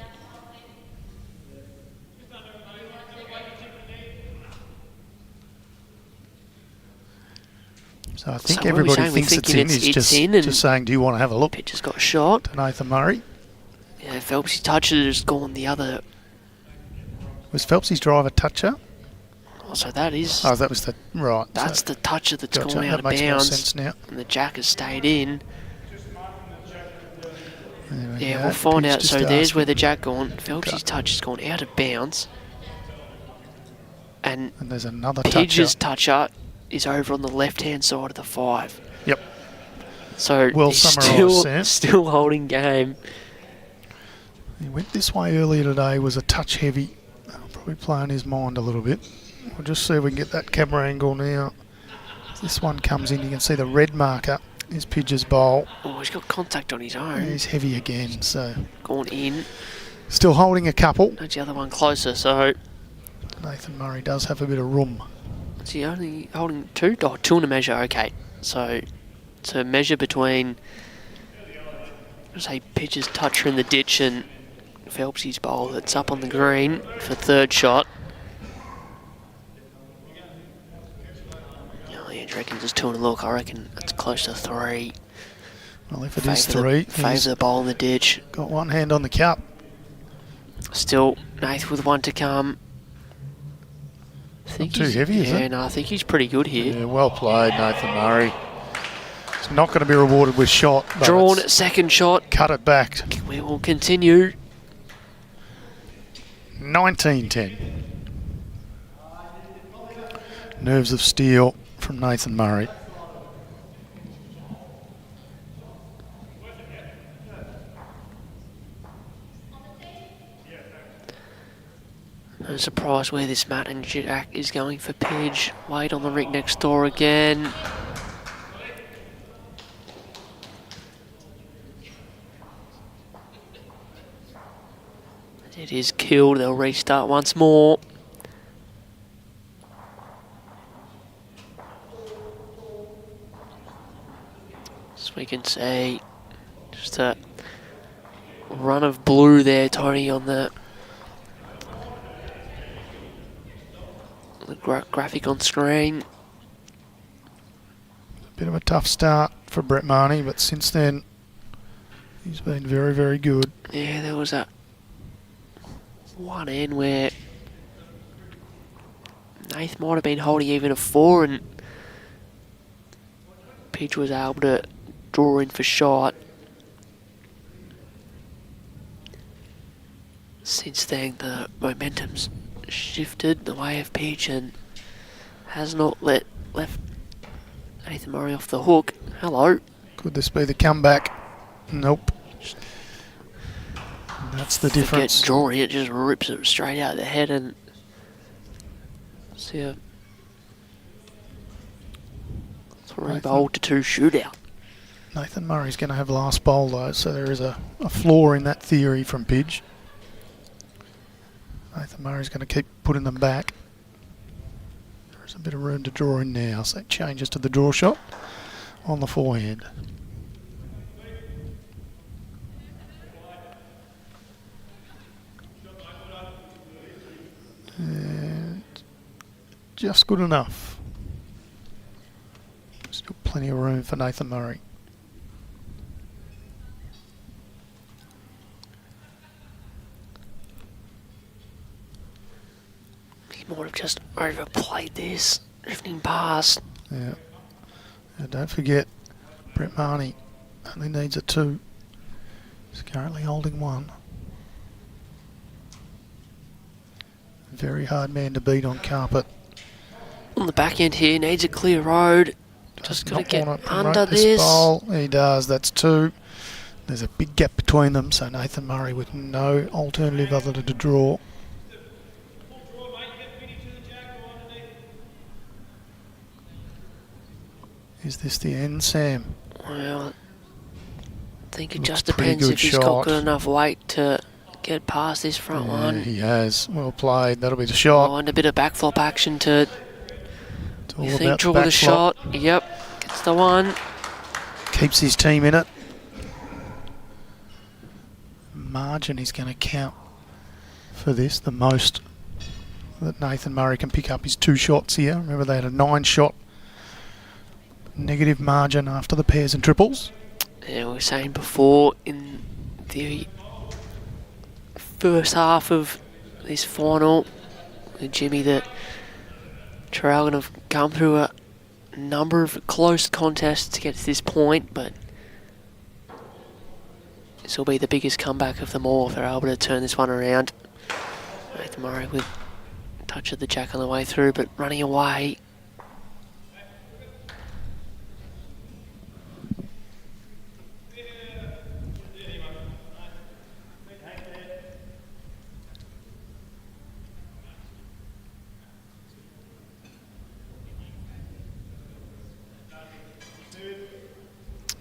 So I think
So
everybody
we're
thinks it's in. He's just saying, do you want to have a look?
Pitch has got shot.
To Nathan Murray.
Yeah, Phelps's touch has gone the other.
Was Phelps's driver toucher?
Oh, so that is.
Oh, that was the right.
That's
so
the toucher that's
gotcha,
gone out
that
of
makes more
bounds.
sense now.
And the jack has stayed in. Yeah,
go.
we'll find
Pitch
out.
just
So there's
asking.
where the jack gone. Phelps's
Okay.
touch has gone out of bounds. And
And there's another
Pidge's
toucher.
toucher is over on the left-hand side of the 5.
Yep.
So
Well
he's
summarised, Sam.
still holding game.
He went this way earlier today, was a touch heavy. Probably playing his mind a little bit. We'll just see if we can get that camera angle now. As this one comes in, you can see the red marker is Pidge's bowl.
Oh, he's got contact on his own.
He's heavy again, so
Gone in.
still holding a couple.
That's the other one closer, so
Nathan Murray does have a bit of room.
is he only holding 2? Oh, 2 and a measure, okay. So to measure between, say, Pidge's toucher in the ditch and Phelps's bowl that's up on the green for third shot. Oh, Andrew reckons it's 2 and a look. I reckon it's close to 3.
Well, if it is 3,
Favour
he's
the bowl in the ditch.
got one hand on the cup.
Still, Nath with one to come.
Not too heavy, is it?
Yeah, no, I think he's pretty good here.
Yeah, well played, Nathan Murray. It's not going to be rewarded with shot. But
Drawn
it's
second shot.
cut it back.
We will continue.
19-10. Nerves of steel from Nathan Murray.
No surprise where this Matt and Jack is going for Pidge. Wade on the rig next door again. It is killed. They'll restart once more. As we can see, just a run of blue there, Tony, on the graphic on screen.
Bit of a tough start for Brett Marnie, but since then he's been very, very good.
Yeah, there was that one end where Nath might have been holding even a 4 and Pidge was able to draw in for shot. Since then the momentum's shifted the way of Pidge and has not left Nathan Murray off the hook. Hello.
Could this be the comeback? Nope. And that's the difference.
Forget drawing, it just rips it straight out of the head and see a 3-bowl to 2 shootout.
Nathan Murray's going to have last bowl though, so there is a flaw in that theory from Pidge. Nathan Murray's going to keep putting them back. There's a bit of room to draw in now, so it changes to the draw shot on the forehand. And just good enough. Still plenty of room for Nathan Murray.
He might have just overplayed this, drifting past.
Yeah. And don't forget, Brett Marnie only needs a 2. He's currently holding 1. Very hard man to beat on carpet.
On the back end here, needs a clear road. Just got to get under this.
Bowl. He does, that's 2. There's a big gap between them, so Nathan Murray with no alternative other than to draw. Is this the end, Sam?
Well, think it
Looks
just
pretty
depends
good
if he's
shot.
got good enough weight to get past this front
Yeah,
one.
he has. Well played. That'll be the shot.
Find a bit of backflop action to,
It's all
you
about
think,
the
draw the
back flop.
shot. Yep, gets the one.
Keeps his team in it. Margin is going to count for this. The most that Nathan Murray can pick up is 2 shots here. Remember, they had a 9-shot negative margin after the pairs and triples.
Yeah, we were saying before in the first half of this final with Jimmy that Traralgon have come through a number of close contests to get to this point, but this will be the biggest comeback of them all if they're able to turn this one around. Nathan Murray with a touch of the jack on the way through, but running away.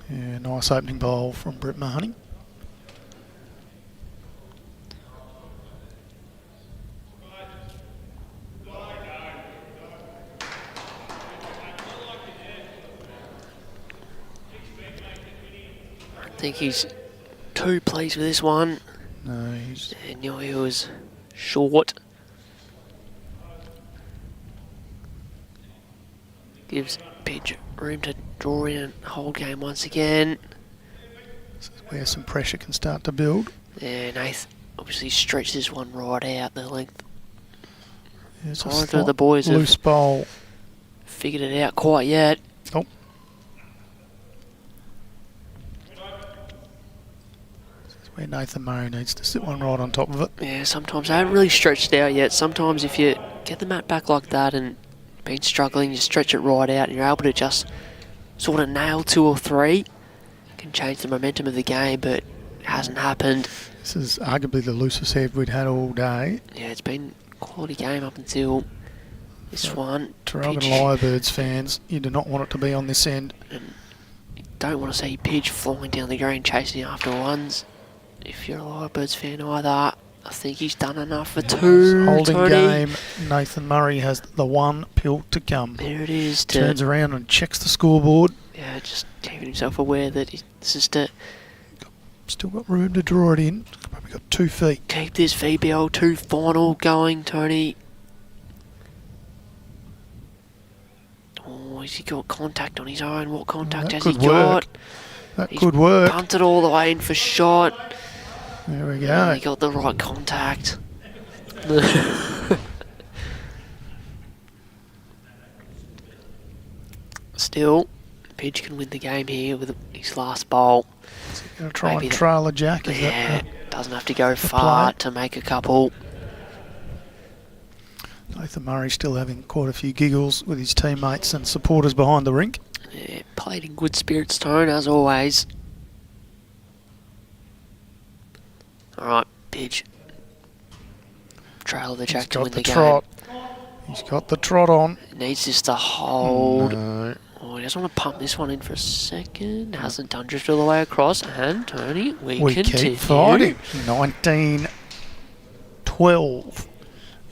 Yeah, nice opening bowl from Brett Mahoney.
I think he's too pleased with this one.
No, he's
I knew he was short. Gives Pidge room to draw in and hold game once again.
where some pressure can start to build.
Yeah, Nath obviously stretched this one right out the length.
There's a
Neither of the
slight
boys have
loose bowl.
figured it out quite yet.
Oh. This is where Nathan Murray needs to sit one right on top of it.
Yeah, sometimes they haven't really stretched out yet. Sometimes if you get the mat back like that and been struggling, you stretch it right out and you're able to just sort of nail 2 or 3. Can change the momentum of the game, but it hasn't happened.
This is arguably the loosest head we'd had all day.
Yeah, it's been a quality game up until this one.
Traralgon
Pidge,
Lyrebirds fans, you do not want it to be on this end.
and you don't want to see Pidge flying down the green chasing after ones. If you're a Lyrebirds fan either, I think he's done enough for 2.
Holding
Tony.
game. Nathan Murray has the 1 pill to come.
There it is.
Turns around and checks the scoreboard.
Yeah, just keeping himself aware that this is to
Still got room to draw it in. Probably got 2 feet.
keep this VBL2 final going, Tony. Oh, has he got contact on his own? What contact
that
has he
could work.
got?
That
He's
could work.
Punted all the way in for shot.
There we
And
go.
he got the right contact. Still, Pidge can win the game here with his last bowl.
Going to try
Maybe
and
that-
trail a jack. Is
Yeah,
that
doesn't have to go far
play?
to make a couple.
Nathan Murray still having quite a few giggles with his teammates and supporters behind the rink.
Yeah, played in good spirits, Tone, as always. Alright, Pidge. Trail the
He's
jack to
got
win
the
the
trot. He's got the trot on.
game. Needs this to hold.
No.
Oh, he doesn't want to pump this one in for a second. Hasn't done drift all the way across. And Tony, we continue.
keep fighting. 19-12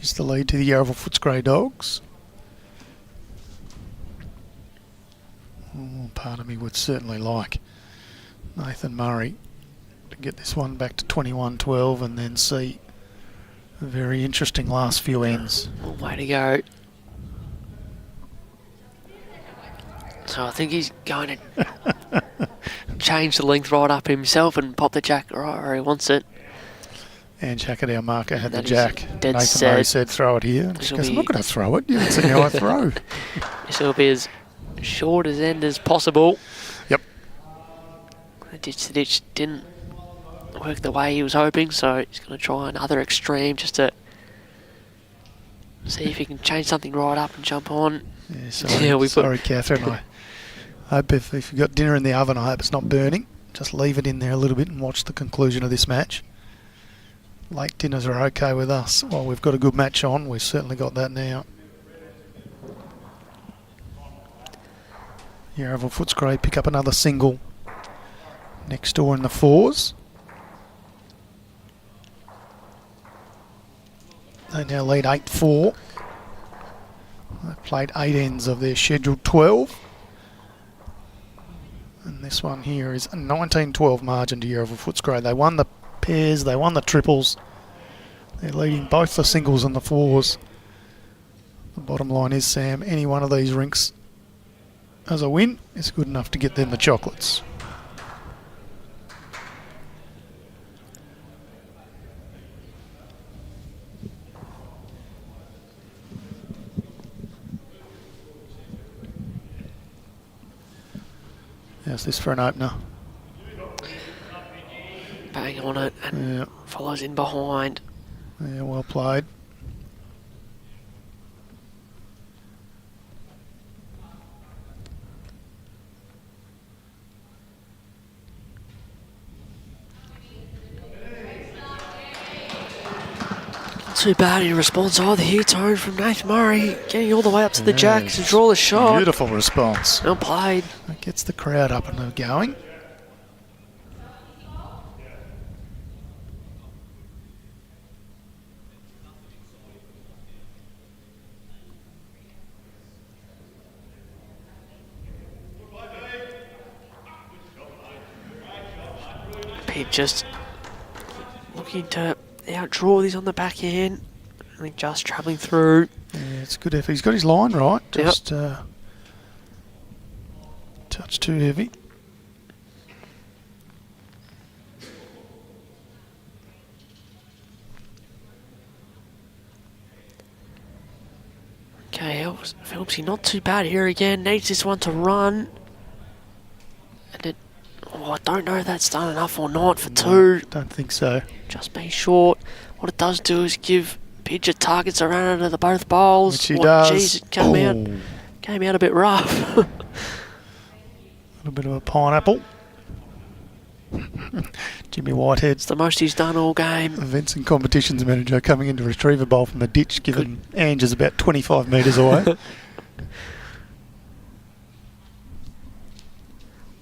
is the lead to the Yarraville Footscray Dogs. Oh, part of me would certainly like Nathan Murray to get this one back to 21-12 and then see a very interesting last few ends.
Long way to go. So I think he's going to change the length right up himself and pop the jack right where he wants it.
And Jack at our marker had
That
the
is
jack.
dead
Nathan Murray
set.
said throw it here. And she
This'll
goes, I'm
be-
not going to throw it. You haven't seen how I throw.
This will be as short as end as possible.
Yep.
The ditch to ditch didn't work the way he was hoping, so he's going to try another extreme just to see if he can change something right up and jump on.
Yeah, sorry,
Yeah, we put-
sorry Catherine. I hope if you've got dinner in the oven, I hope it's not burning. Just leave it in there a little bit and watch the conclusion of this match. Late dinners are okay with us. Well, we've got a good match on. We've certainly got that now. Yarraville Footscray pick up another single. next door in the fours. They now lead 8-4. They've played 8 ends of their scheduled 12. And this one here is a 19-12 margin to Yarraville Footscray. They won the pairs, they won the triples. They're leading both the singles and the fours. The bottom line is, Sam, any one of these rinks as a win is good enough to get them the chocolates. How's this for an opener?
Bang on it and follows in behind.
Yeah, well played.
Too bad in response either here, Tone, from Nathan Murray, getting all the way up to the jack to draw the shot.
Beautiful response.
Well played.
That gets the crowd up and going.
Pete just looking to outdraw these on the back end. I think just travelling through.
Yeah, it's good effort. He's got his line right. Just touch too heavy.
Okay, Phelpsy not too bad here again. Needs this one to run. And it, I don't know if that's done enough or not for two.
Don't think so.
Just being short. What it does do is give Pidgeot targets around under the both bowls.
Which he does.
Geez, it came out a bit rough.
A little bit of a pineapple. Jimmy Whitehead's
It's the most he's done all game.
events and competitions manager coming in to retrieve a bowl from the ditch, given Ange is about 25 metres away.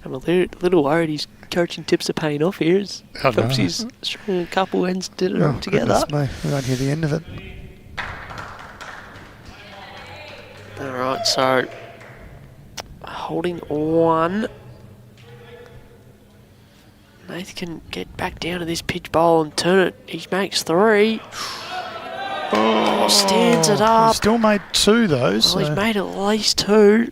I'm a little worried his coaching tips are paying off here.
Oh, no.
Phelpsy's stringing a couple ends did it all together.
Goodness me, we won't hear the end of it.
Alright, so holding one. Nath can get back down to this pitch bowl and turn it. He makes three. Oh, stands it up.
He's still made two though.
Well,
So
he's made at least two.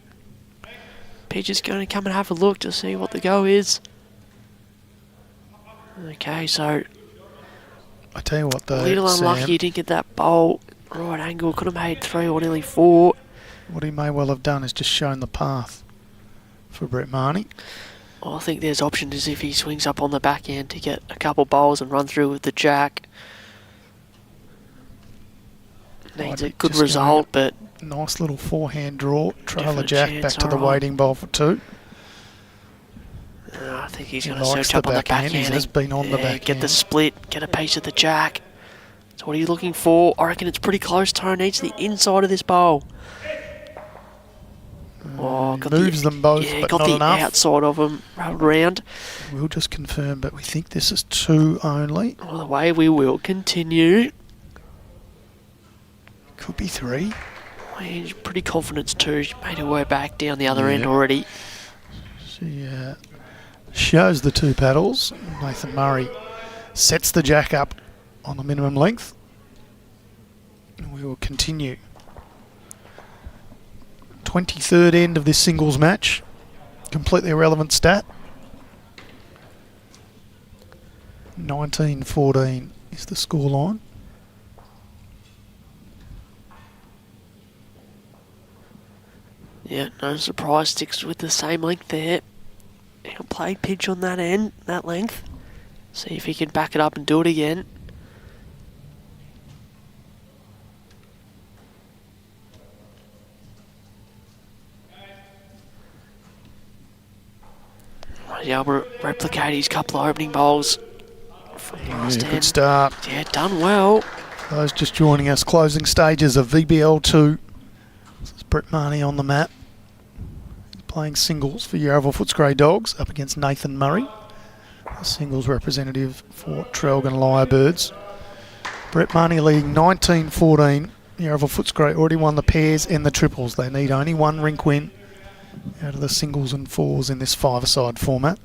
Pidge is going to come and have a look to see what the go is. Okay, so
I tell you what
a
though,
little unlucky
Sam,
he didn't get that bowl right angle. Could have made three or nearly four.
what he may well have done is just shown the path for Brett Marnie.
I think there's options if he swings up on the back end to get a couple bowls and run through with the jack. Needs a good
Just
result, but
Nice little forehand draw. Trail the
Definite
jack
chance,
back to the
alright.
waiting bowl for two.
I think he's
He
going to
likes
search up
the
on the
back
back
end. He
end.
has been on the back
Get the
end.
split, get a piece of the jack. That's what he's looking for. I reckon it's pretty close. Tone needs the inside of this bowl. Oh,
He moves them both,
yeah,
but
got
not
the
enough.
outside of them rolled around.
We'll just confirm, but we think this is two only.
Well, the way we will continue.
Could be three.
He's pretty confident too. She made her way back down the other end
Yeah.
already.
She shows the two paddles. Nathan Murray sets the jack up on the minimum length. And we will continue. 23rd end of this singles match. Completely irrelevant stat. 19-14 is the scoreline.
Yeah, no surprise. Sticks with the same length there. He'll play pitch on that end, that length. See if he can back it up and do it again. He's able to replicate his couple of opening bowls from last
Good
end.
start.
Yeah, done well.
Those just joining us, closing stages of VBL2. This is Brett Marnie on the mat. Playing singles for Yarraville Footscray Dogs up against Nathan Murray. the singles representative for Traralgon Lyrebirds. Brett Marnie leading 19-14. Yarraville Footscray already won the pairs and the triples. They need only one rink win out of the singles and fours in this five-a-side format.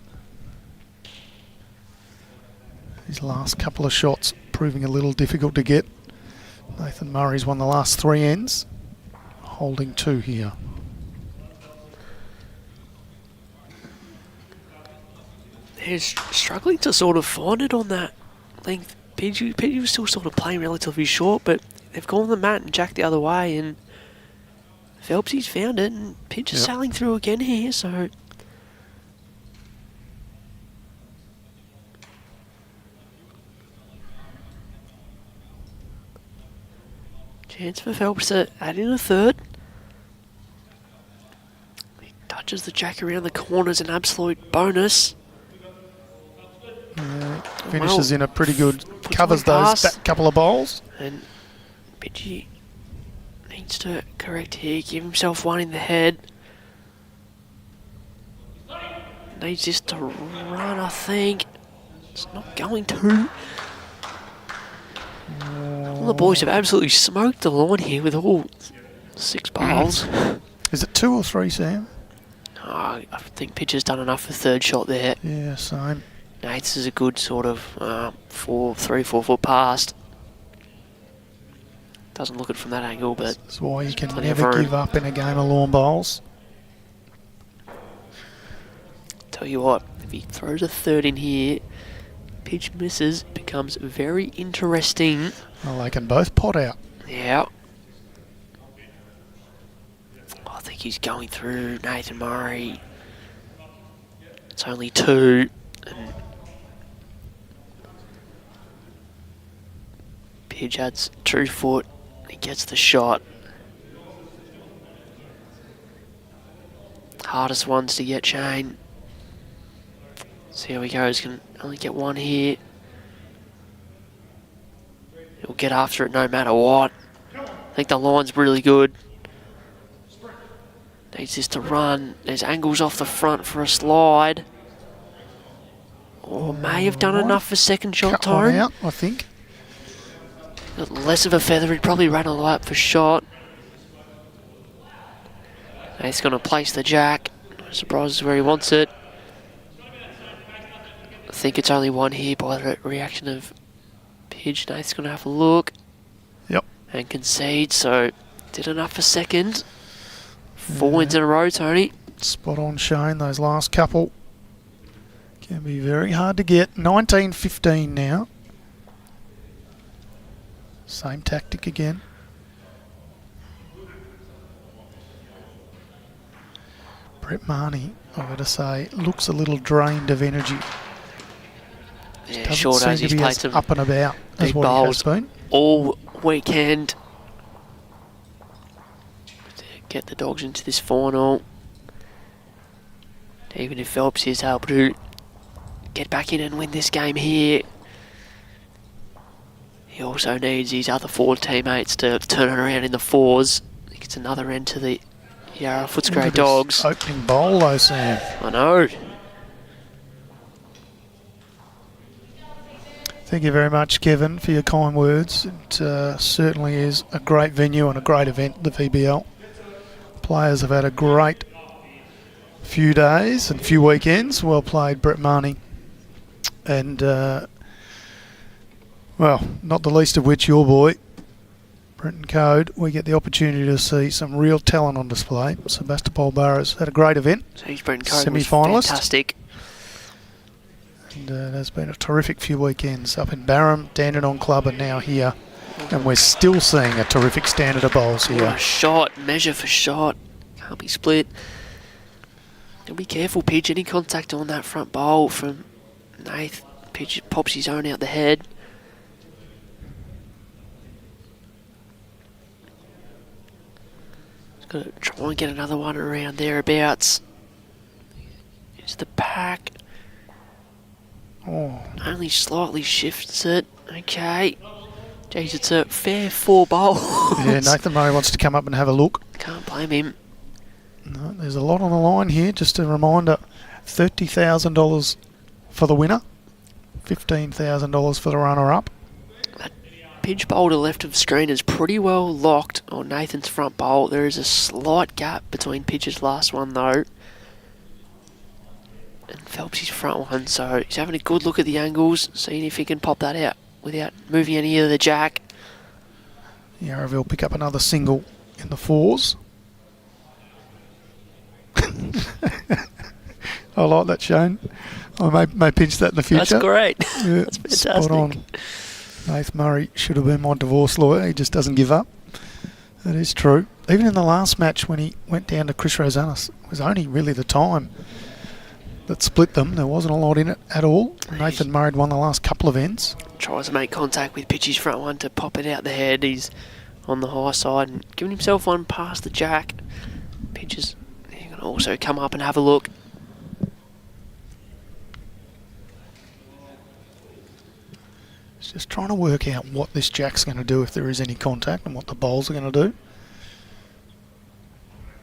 His last couple of shots proving a little difficult to get. Nathan Murray's won the last 3 ends, holding 2 here.
They're struggling to sort of find it on that length. Pidgey was still sort of playing relatively short, but they've gone the mat and jacked the other way, and Phelpsy's found it, and Pidge is sailing through again here, so... Chance for Phelps to add in a third. He touches the jack around the corners, an absolute bonus.
Finishes in a pretty good, covers those back couple of bowls.
And Pidgey needs to correct here, give himself one in the head. Needs this to run, I think. It's not going to. All the boys have absolutely smoked the line here with all 6 bowls.
Is it 2 or 3, Sam?
Oh, I think Pidgey's done enough for third shot there.
Yeah, same.
Nate's is a good sort of 3-4 foot past. Doesn't look it from that angle, but
that's why you can
plenty
never
of room.
give up in a game of lawn bowls.
Tell you what, if he throws a third in here, Pidge misses, becomes very interesting.
Well, they can both pot out.
Yeah. I think he's going through Nathan Murray. It's only 2. And Pidge adds 2 foot. He gets the shot. Hardest ones to get, Shane. See how he goes. Can only get 1 here. He'll get after it no matter what. I think the line's really good. Needs this to run. There's angles off the front for a slide. Or may have done enough for second shot
Cut one
time.
out, I think.
Got less of a feather. He'd probably run a lap for shot. He's going to place the jack. No surprises where he wants it. I think it's only 1 here by the reaction of Pidge. Nate's going to have a look.
Yep.
And concede, so did enough for second. 4 wins in a row, Tony.
Spot on, Shane. Those last couple can be very hard to get. 19-15 now. Same tactic again. Brett Marnie, I've got to say, looks a little drained of energy.
Yeah,
Doesn't
sure
seem
does.
to
He's
be
played
as
some
up and about as
big
what he has
bowls
been.
all weekend. To get the Dogs into this final. Even if Phelps is able to get back in and win this game here, he also needs his other 4 teammates to turn it around in the 4s. I think it's another end to the Yarraville Footscray Dogs.
Opening bowl though, Sam.
I know.
Thank you very much, Kevin, for your kind words. It certainly is a great venue and a great event, the VBL. Players have had a great few days and few weekends. Well played, Brett Marnie. And, well, not the least of which your boy, Brenton Code. We get the opportunity to see some real talent on display. Sebastopol Barras had a great event.
So he's Brenton Code,
Semi-finalist.
fantastic.
And there's been a terrific few weekends up in Barham, Dandenong Club, and now here. And we're still seeing a terrific standard of bowls
What
here.
a shot, measure for shot. Can't be split. And be careful, Pidge. Any contact on that front bowl from Nath. Pidge pops his own out the head. He's got to try and get another one around thereabouts. Here's the pack.
Oh,
Only slightly shifts it. Okay. Jeez, it's a fair 4 bowls.
yeah, Nathan Murray wants to come up and have a look.
Can't blame him.
No, there's a lot on the line here. Just a reminder, $30,000 for the winner. $15,000 for the runner-up.
That pinch bowl to left of screen is pretty well locked on Nathan's front bowl. There is a slight gap between Pidge's last one though and Phelps's front one, so he's having a good look at the angles, seeing if he can pop that out without moving any of the jack.
Yarraville pick up another single in the fours. I like that, Shane. I may pinch that in the future.
That's great.
Yeah,
That's fantastic.
spot on. Nathan Murray should have been my divorce lawyer. He just doesn't give up. That is true. Even in the last match when he went down to Chris Rosanis, it was only really the time that split them. There wasn't a lot in it at all. Nathan Murray won the last couple of ends.
Tries to make contact with Pidge's front one to pop it out the head. He's on the high side and giving himself one past the jack. Pidge's going to also come up and have a look.
It's just trying to work out what this jack's going to do if there is any contact and what the bowls are going to do.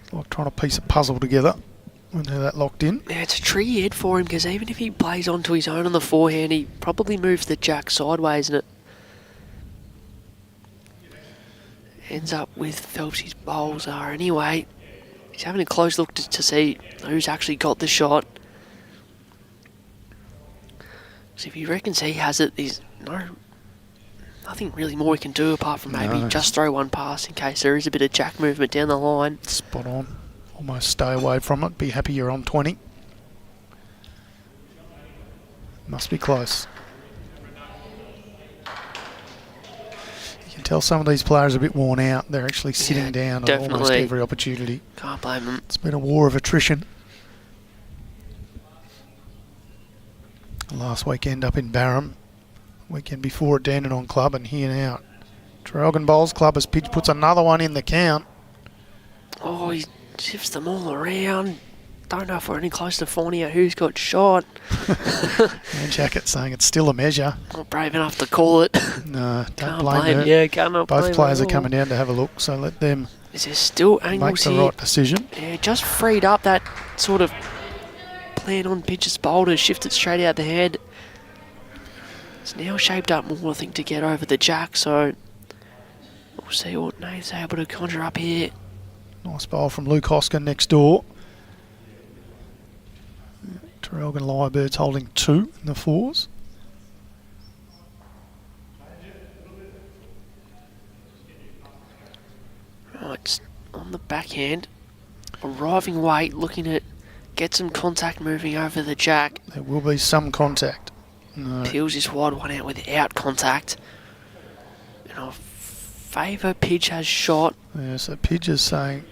It's like trying to piece a puzzle together when they're that locked in.
Yeah, it's a tricky head for him because even if he plays onto his own on the forehand, he probably moves the jack sideways and it ends up with Phelps's bowls are anyway. He's having a close look to see who's actually got the shot. So if he reckons he has it, there's nothing really more he can do apart from maybe just throw one pass in case there is a bit of jack movement down the line.
Spot on. Almost stay away from it. Be happy you're on 20. Must be close. You can tell some of these players are a bit worn out. They're actually sitting down at almost every opportunity.
Can't blame them.
It's been a war of attrition. Last weekend up in Barham. Weekend before at Dandenong Club and here now. Traralgon Bowls Club as Pidge puts another one in the count.
Oh, he shifts them all around. Don't know if we're any close to finding out who's got shot.
And Jacket saying it's still a measure.
Not brave enough to call it.
No, don't
Can't
blame her.
Yeah, cannot blame
Both players
her
are coming down to have a look, so let them
Is there still
make
angles
the
here?
right decision.
Yeah, just freed up that sort of plan on Pidge's bowl to shift it straight out the head. It's now shaped up more, I think, to get over the jack, so we'll see what Nate's able to conjure up here.
Nice bowl from Luke Hosker next door. Traralgon Lyrebirds holding 2 in the fours.
Right, on the backhand, arriving weight, looking to get some contact moving over the jack.
There will be some contact. No.
Peels this wide one out without contact. And I favour Pidge has shot.
Yeah, so Pidge is saying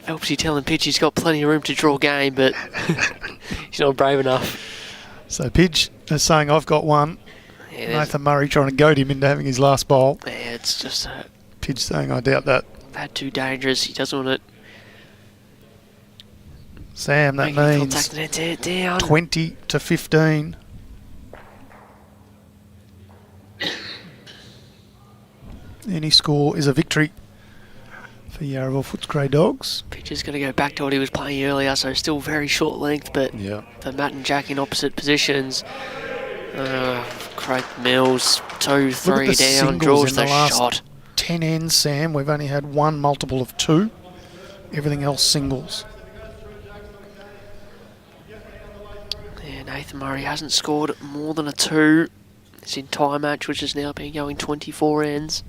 Phelpsy telling Pidge he's got plenty of room to draw game, but he's not brave enough.
So Pidge is saying I've got one.
Yeah,
Nathan Murray trying to goad him into having his last bowl.
yeah, it's just
Pidge saying I doubt that.
that too dangerous. He doesn't want it.
Sam, that
Making
means
contact and it's down.
20 to 15. Any score is a victory for Yarraville Footscray Dogs.
Pidge is going to go back to what he was playing earlier, so still very short length, but
Yeah.
for Matt and Jack in opposite positions. Craig Mills, 2, 3 down, draws the shot.
10 ends, Sam. We've only had one multiple of 2. Everything else singles.
Yeah, Nathan Murray hasn't scored more than a 2 this entire match, which has now been going 24 ends.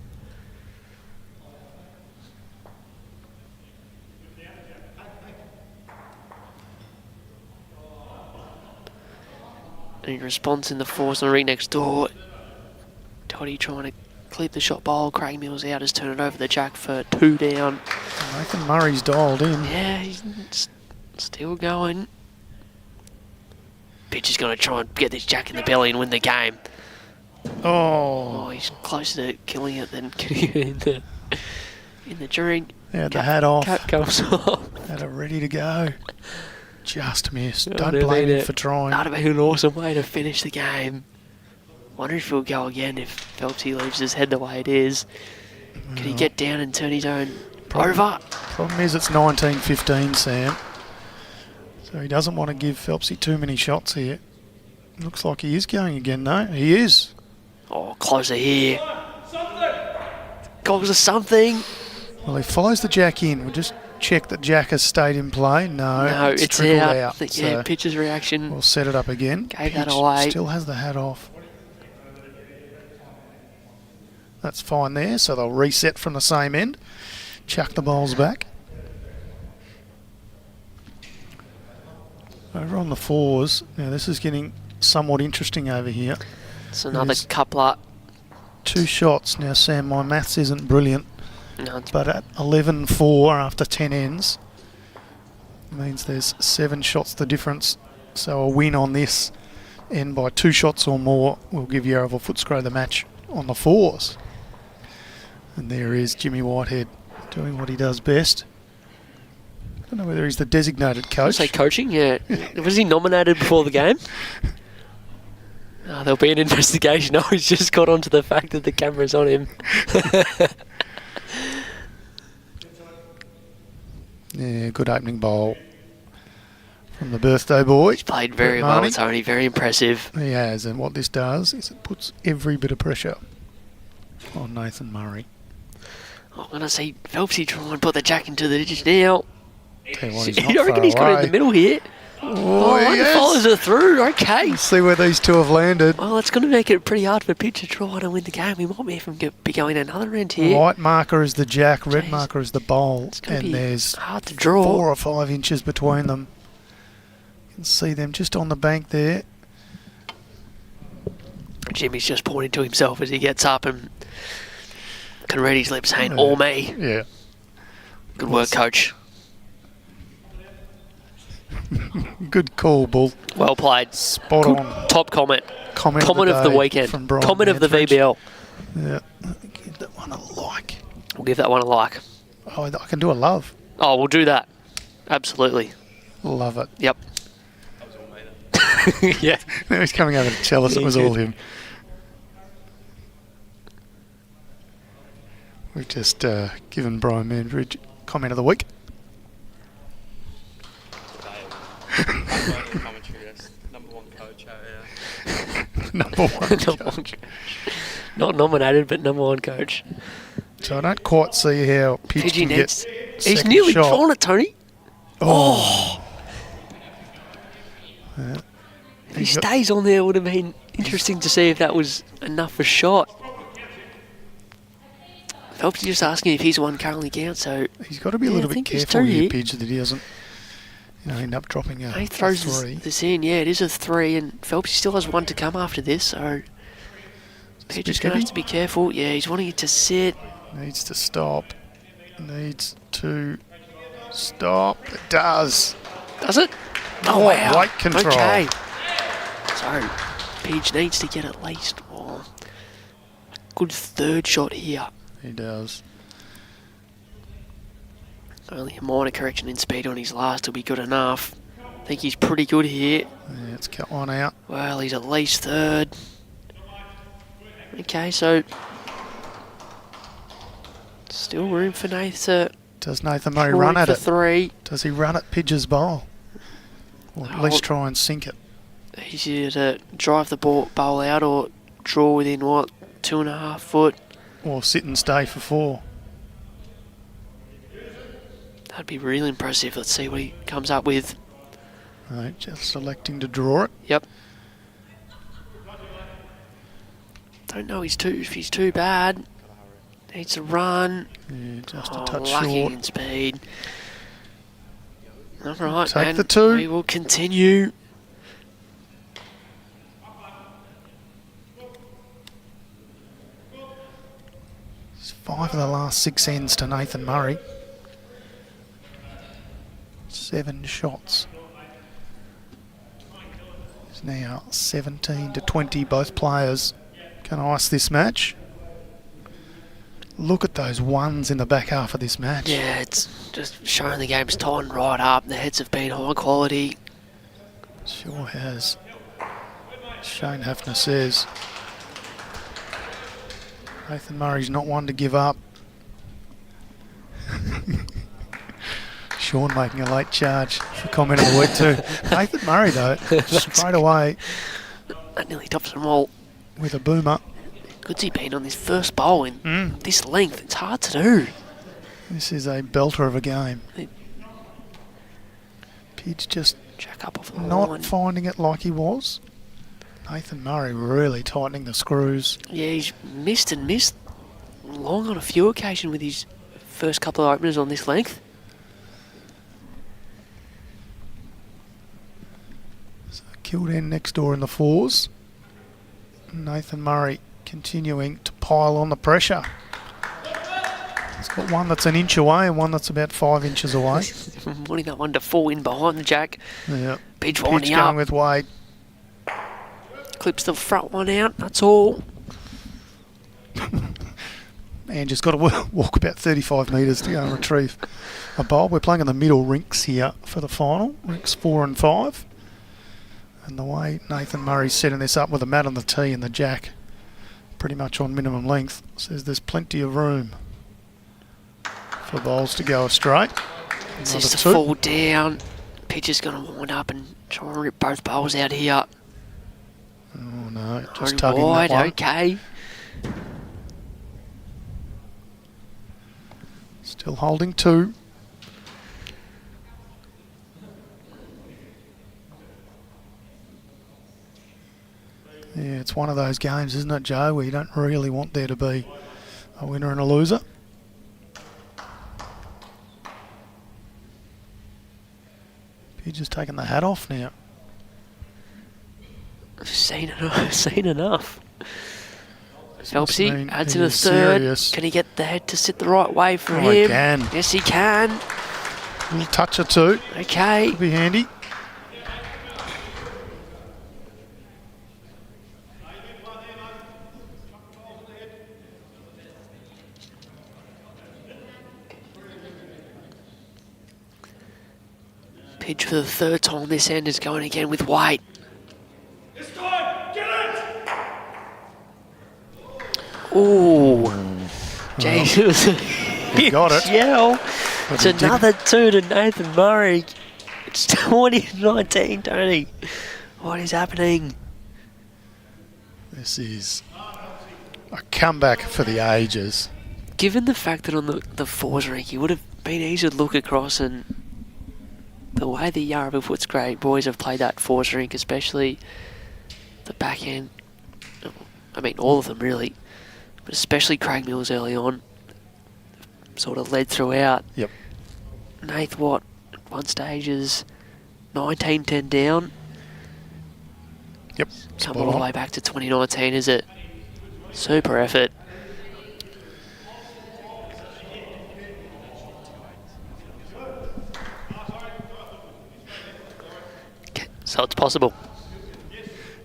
In response in the fours on the ring next door, Toddy trying to clip the shot bowl. Craig Mills out has turned it over the jack for 2 down.
Nathan Murray's dialed in.
Yeah, he's still going. Pitch is going to try and get this jack in the belly and win the game.
Oh,
Oh, he's closer to killing it than getting it in the drink.
yeah, the hat off.
Cap comes off.
Had it ready to go. Just missed.
Oh,
Don't
they
blame
made
him
it.
for trying.
That'd have been an awesome way to finish the game. Wonder if he'll go again if Phelpsy leaves his head the way it is. Can he get down and turn his own over?
Problem is it's 19-15, Sam. So he doesn't want to give Phelpsy too many shots here. Looks like he is going again, though. He is.
Oh, closer here. Goes to something.
Well, he follows the jack in. We'll just check that jack has stayed in play. No,
It's
trickled
out.
out. So
pitcher's reaction.
we'll set it up again.
Gave that
Pitch
away.
Still has the hat off. That's fine there. So they'll reset from the same end. Chuck the bowls back. Over on the fours. Now this is getting somewhat interesting over here.
It's another
There's
coupler.
2 shots. Now, Sam, my maths isn't brilliant,
No, it's
but at 11-4 after 10 ends means there's 7 shots the difference. So a win on this end by 2 shots or more will give Yarraville Footscray the match on the fours. And there is Jimmy Whitehead doing what he does best. I don't know whether he's the designated
I
coach.
say coaching, yeah. Was he nominated before the game? There'll be an investigation. Oh, he's just got onto the fact that the camera's on him.
Yeah, good opening bowl from the birthday boy.
He's played very
Brett
well, Tony. Very impressive.
He has, and what this does is it puts every bit of pressure on Nathan Murray.
I'm going to see Phelpsy try and put the jack into the ditch now.
Tell you what, he's
I
not
reckon
far
he's got it in
away.
the middle here.
Oh,
He
yes.
follows it through. Okay.
See where these two have landed.
Well, it's going to make it pretty hard for Pitch to try to win the game. We might be going another end here.
White marker is the jack, red
Jeez.
marker is the bowl,
It's going to
and
be
there's
hard to draw.
4 or 5 inches between them. You can see them just on the bank there.
Jimmy's just pointing to himself as he gets up and can read his lips saying, all me.
Yeah.
Good work, coach.
Good call, Bull.
Well played.
Spot
Good.
on.
Top comment.
Comment
of the
day
weekend.
from Brian
Comment of the
Manfred.
VBL.
Yeah. Give that one a like.
We'll give that one a like.
Oh, I can do a love.
Oh, we'll do that. Absolutely.
Love it.
Yep. Yeah.
Now he's coming over to tell us it was all him. We've just given Brian Manfred comment of the week.
Number one coach.
Number one.
Number one coach. Not nominated, but number one coach.
So I don't quite see how Pitch
Pidgey
can get
needs. He's
second
nearly
shot.
drawn it, Tony.
Oh.
If he stays on there, it would have been interesting to see if that was enough for shot. Phelps just asking if he's the one currently count, so
He's got to be a
Yeah,
little
I
bit
think he's
careful
two
here,
here.
Pidge, that he doesn't end up dropping a
he throws
3.
this in. Yeah, it is a 3, and Phelps still has 1 to come after this, so Pidge is going to have to be careful. Yeah, he's wanting it to sit.
Needs to stop. Needs to stop. It does.
Does it?
Oh,
wow.
weight control.
Okay. So, Pidge needs to get at least a good 3rd shot here.
He does.
Only a minor correction in speed on his last will be good enough. I think he's pretty good here.
Yeah, let's cut one out.
Well, he's at least 3rd. Okay, so still room for Nath to
Does Nathan Murray
point
run at
for
it?
3.
Does he run at Pidge's bowl? Or at least try and sink it?
Easier to drive the bowl out or draw within, 2.5 foot.
Or sit and stay for 4?
That'd be really impressive. Let's see what he comes up with.
Right, just electing to draw it.
Yep. Don't know if he's too bad. Needs to run.
Yeah, just a touch
lucky
short.
in speed. All right,
Take
and
the 2.
we will continue.
It's 5 of the last 6 ends to Nathan Murray. 7 shots. It's now 17-20. Both players can ice this match. Look at those ones in the back half of this match.
Yeah, it's just showing the game's tightened right up. The heads have been high quality.
Sure has. Shane Hafner says Nathan Murray's not one to give up. Sean making a late charge for comment of the week too. Nathan Murray though, straight away
That nearly tops them all.
with a boomer.
Good's he been on this first bowl in this length? It's hard to do.
This is a belter of a game.
It-
Pidge just
Jack up off the
not
line.
finding it like he was. Nathan Murray really tightening the screws.
Yeah, he's missed and missed long on a few occasions with his first couple of openers on this length.
So Kildan next door in the fours. Nathan Murray continuing to pile on the pressure. He's got one that's an inch away and one that's about 5 inches away.
Wanting that one to fall in behind the Jack.
Yeah.
Pidge
Pitch
winding
going
up.
with Wade.
Clips the front one out, that's all.
And just got to walk about 35 metres to go and retrieve a bowl. We're playing in the middle rinks here for the final, rinks 4 and 5. And the way Nathan Murray's setting this up with a mat on the tee and the Jack pretty much on minimum length, says there's plenty of room for bowls to go astray.
It's
Another
just to
two.
fall down. Pitch is going to wind up and try and rip both bowls out here.
Oh no, just
Going
tugging
wide,
that one.
okay.
Still holding 2. Yeah, it's one of those games, isn't it, Joe, where you don't really want there to be a winner and a loser. You're just taking the hat off now.
Seen enough. Seen enough.
This
Phelpsy
mean
adds
he
in a
is
third.
serious.
Can he get the head to sit the right way for
Oh,
him?
he can.
Yes, he can.
A little touch or two,
Okay.
could be handy.
Pitch for the third time this end is going again with White.
This time, get it!
Ooh. Jesus.
He got it.
Yell.
But
It's
he didn't.
another 2 to Nathan Murray. It's 2019, Tony. What is happening?
This is a comeback for the ages.
Given the fact that on the fours rink, you would have been easy to look across, and the way the Yarraville Footscray boys have played that fours rink, especially the back end, I mean all of them really, but especially Craig Mills early on, sort of led throughout.
Yep.
Nath Watt at one stage is 19-10 down.
Yep.
Come
spot
all the
on.
way back to 2019, is it? Super effort. Okay, so it's possible.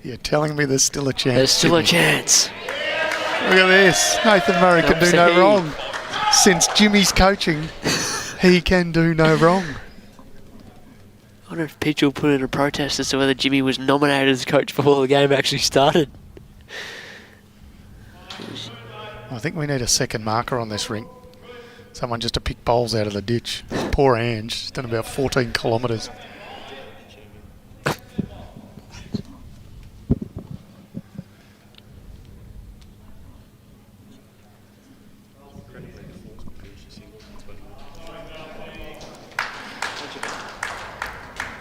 You're telling me there's still a chance.
There's still a
Jimmy.
chance.
Look at this. Nathan Murray can do no
Upset.
wrong. Since Jimmy's coaching, he can do no wrong.
I wonder if Pitch will put in a protest as to whether Jimmy was nominated as coach before the game actually started.
I think we need a second marker on this rink. Someone just to pick bowls out of the ditch. Poor Ange. She's done about 14 kilometres.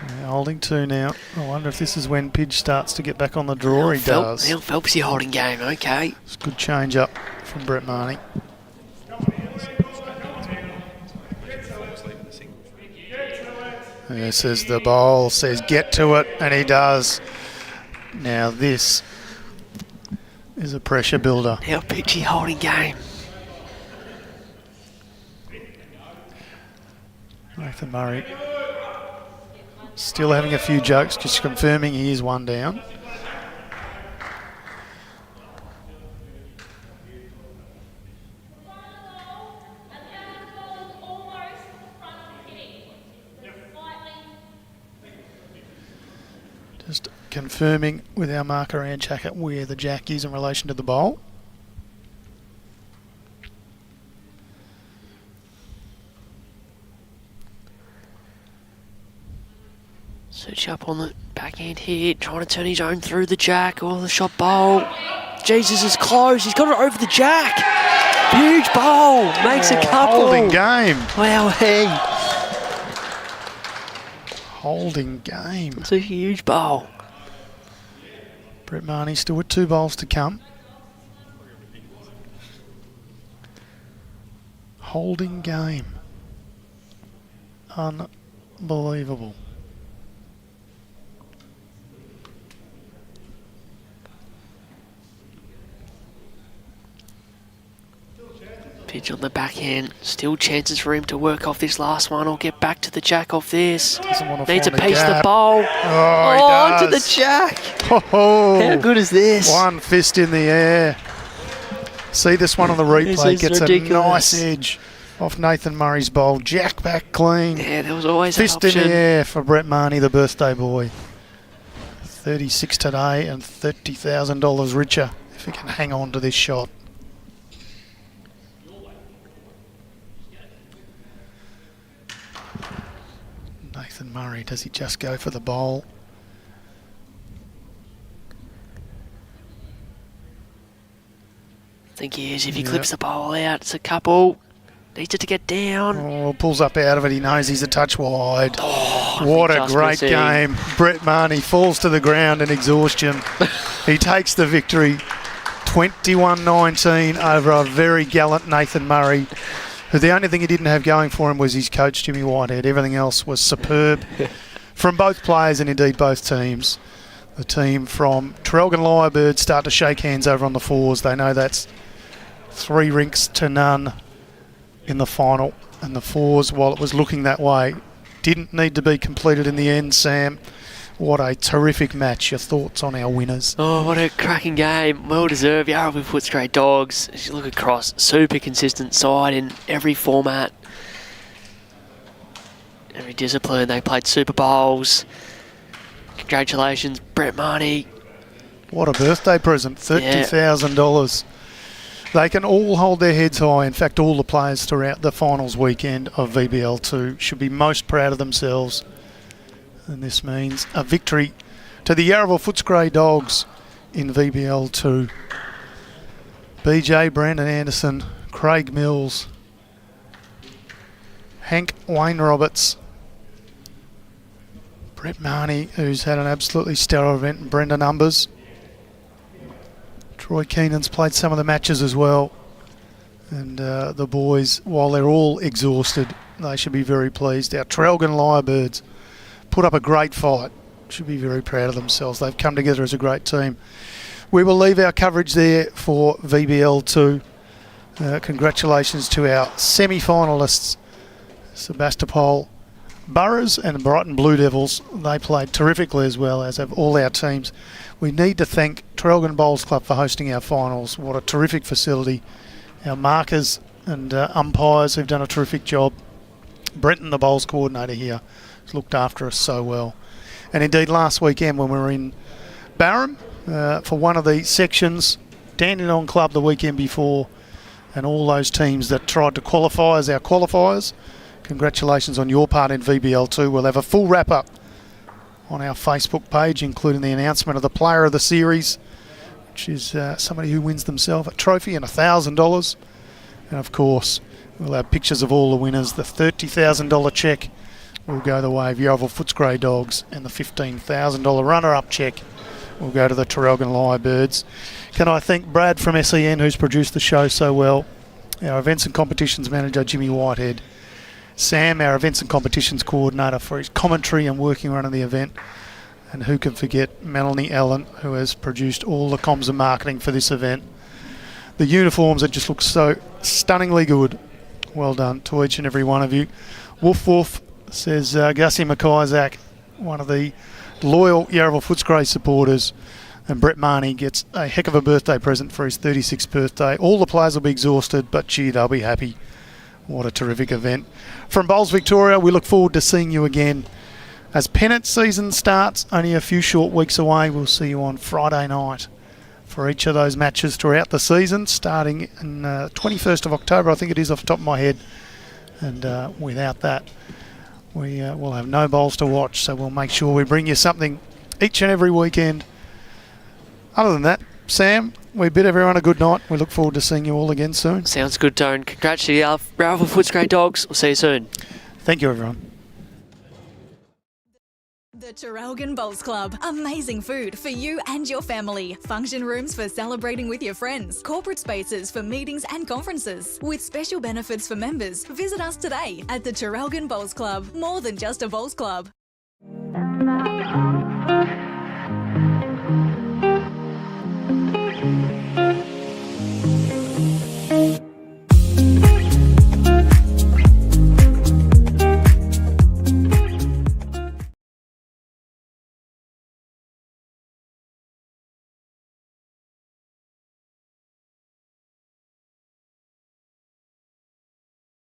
Yeah, holding 2 now. I wonder if this is when Pidge starts to get back on the draw. He does.
Now Phelpsy holding game, okay.
It's a good change up from Brett Marnie. There says the bowl, says get to it, and he does. Now this is a pressure builder.
Now Pitchy holding game.
Nathan Murray still having a few jokes, just confirming he is one down. Just confirming with our marker and jacket where the jack is in relation to the bowl.
Tripp on the backhand here, trying to turn his own through the jack or the shot bowl. Jesus is close. He's got it over the jack. Huge bowl. Makes a couple.
Holding game.
Wow, hey.
Holding game.
It's a huge bowl.
Brett Marnie still with 2 bowls to come. Holding game. Unbelievable.
Pitch on the backhand. Still chances for him to work off this last one or get back to the jack off this. Needs a piece of the bowl.
Oh,
onto the jack.
Oh,
how good is this?
One fist in the air. See this one on the replay.
This is
Gets
ridiculous.
a nice edge off Nathan Murray's bowl. Jack back clean.
Yeah, there was always
Fist
an
in
option.
the air for Brett Marnie, the birthday boy. 36 today and $30,000 richer if he can hang on to this shot. Nathan Murray, does he just go for the bowl?
I think he is. If he
Yep.
clips the bowl out, it's a couple. Needs it to get down.
Oh, pulls up out of it. He knows he's a touch wide.
Oh,
What a
just
great
missing.
game. Brett Marnie falls to the ground in exhaustion. He takes the victory 21-19 over a very gallant Nathan Murray, who the only thing he didn't have going for him was his coach, Jimmy Whitehead. Everything else was superb from both players and indeed both teams. The team from Traralgon Lyrebirds start to shake hands over on the fours. They know that's 3 rinks to none in the final. And the fours, while it was looking that way, didn't need to be completed in the end, Sam. What a terrific match. Your thoughts on our winners?
Oh, what a cracking game. Well deserved. Yarraville Footscray Dogs. As you look across, super consistent side in every format. Every discipline. They played Super Bowls. Congratulations, Brett Marnie.
What a birthday present. $30,000. They can all hold their heads high. In fact, all the players throughout the finals weekend of VBL2 should be most proud of themselves. And this means a victory to the Yarraville Footscray Dogs in VBL2. BJ, Brandon Anderson, Craig Mills, Hank Wayne Roberts, Brett Marnie, who's had an absolutely stellar event, and Brenda Numbers. Troy Keenan's played some of the matches as well. And the boys, while they're all exhausted, they should be very pleased. Our Traralgon Lyrebirds put up a great fight. Should be very proud of themselves. They've come together as a great team. We will leave our coverage there for VBL2. Congratulations to our semi-finalists, Sebastopol Boroughs and Brighton Blue Devils. They played terrifically as well, as have all our teams. We need to thank Traralgon Bowls Club for hosting our finals. What a terrific facility. Our markers and umpires who've done a terrific job. Brenton, the bowls coordinator here, has looked after us so well. And indeed last weekend when we were in Barham for one of the sections, Dandenong Club the weekend before, and all those teams that tried to qualify as our qualifiers, congratulations on your part in VBL2. We'll have a full wrap-up on our Facebook page, including the announcement of the player of the series, which is somebody who wins themselves a trophy and $1,000. And of course, we'll have pictures of all the winners. The $30,000 cheque will go the way of Yarraville Footscray Dogs, and the $15,000 runner-up cheque will go to the Traralgon Lyrebirds. Can I thank Brad from SEN, who's produced the show so well, our events and competitions manager, Jimmy Whitehead, Sam, our events and competitions coordinator, for his commentary and working around the event. And who can forget Melanie Allen, who has produced all the comms and marketing for this event. The uniforms that just look so stunningly good. Well done to each and every one of you. Woof woof, says Gussie McIsaac, one of the loyal Yarraville Footscray supporters. And Brett Marnie gets a heck of a birthday present for his 36th birthday. All the players will be exhausted, but gee, they'll be happy. What a terrific event. From Bowls Victoria, we look forward to seeing you again as pennant season starts, only a few short weeks away. We'll see you on Friday night for each of those matches throughout the season, starting in 21st of October, I think it is off the top of my head. And without that, We will have no bowls to watch, so we'll make sure we bring you something each and every weekend. Other than that, Sam, we bid everyone a good night. We look forward to seeing you all again soon.
Sounds good, Tone. Congrats to the Yarraville Footscray Dogs. We'll see you soon.
Thank you, everyone.
The TRARALGON Bowls Club. Amazing food for you and your family. Function rooms for celebrating with your friends. Corporate spaces for meetings and conferences. With special benefits for members. Visit us today at the TRARALGON Bowls Club. More than just a bowls club.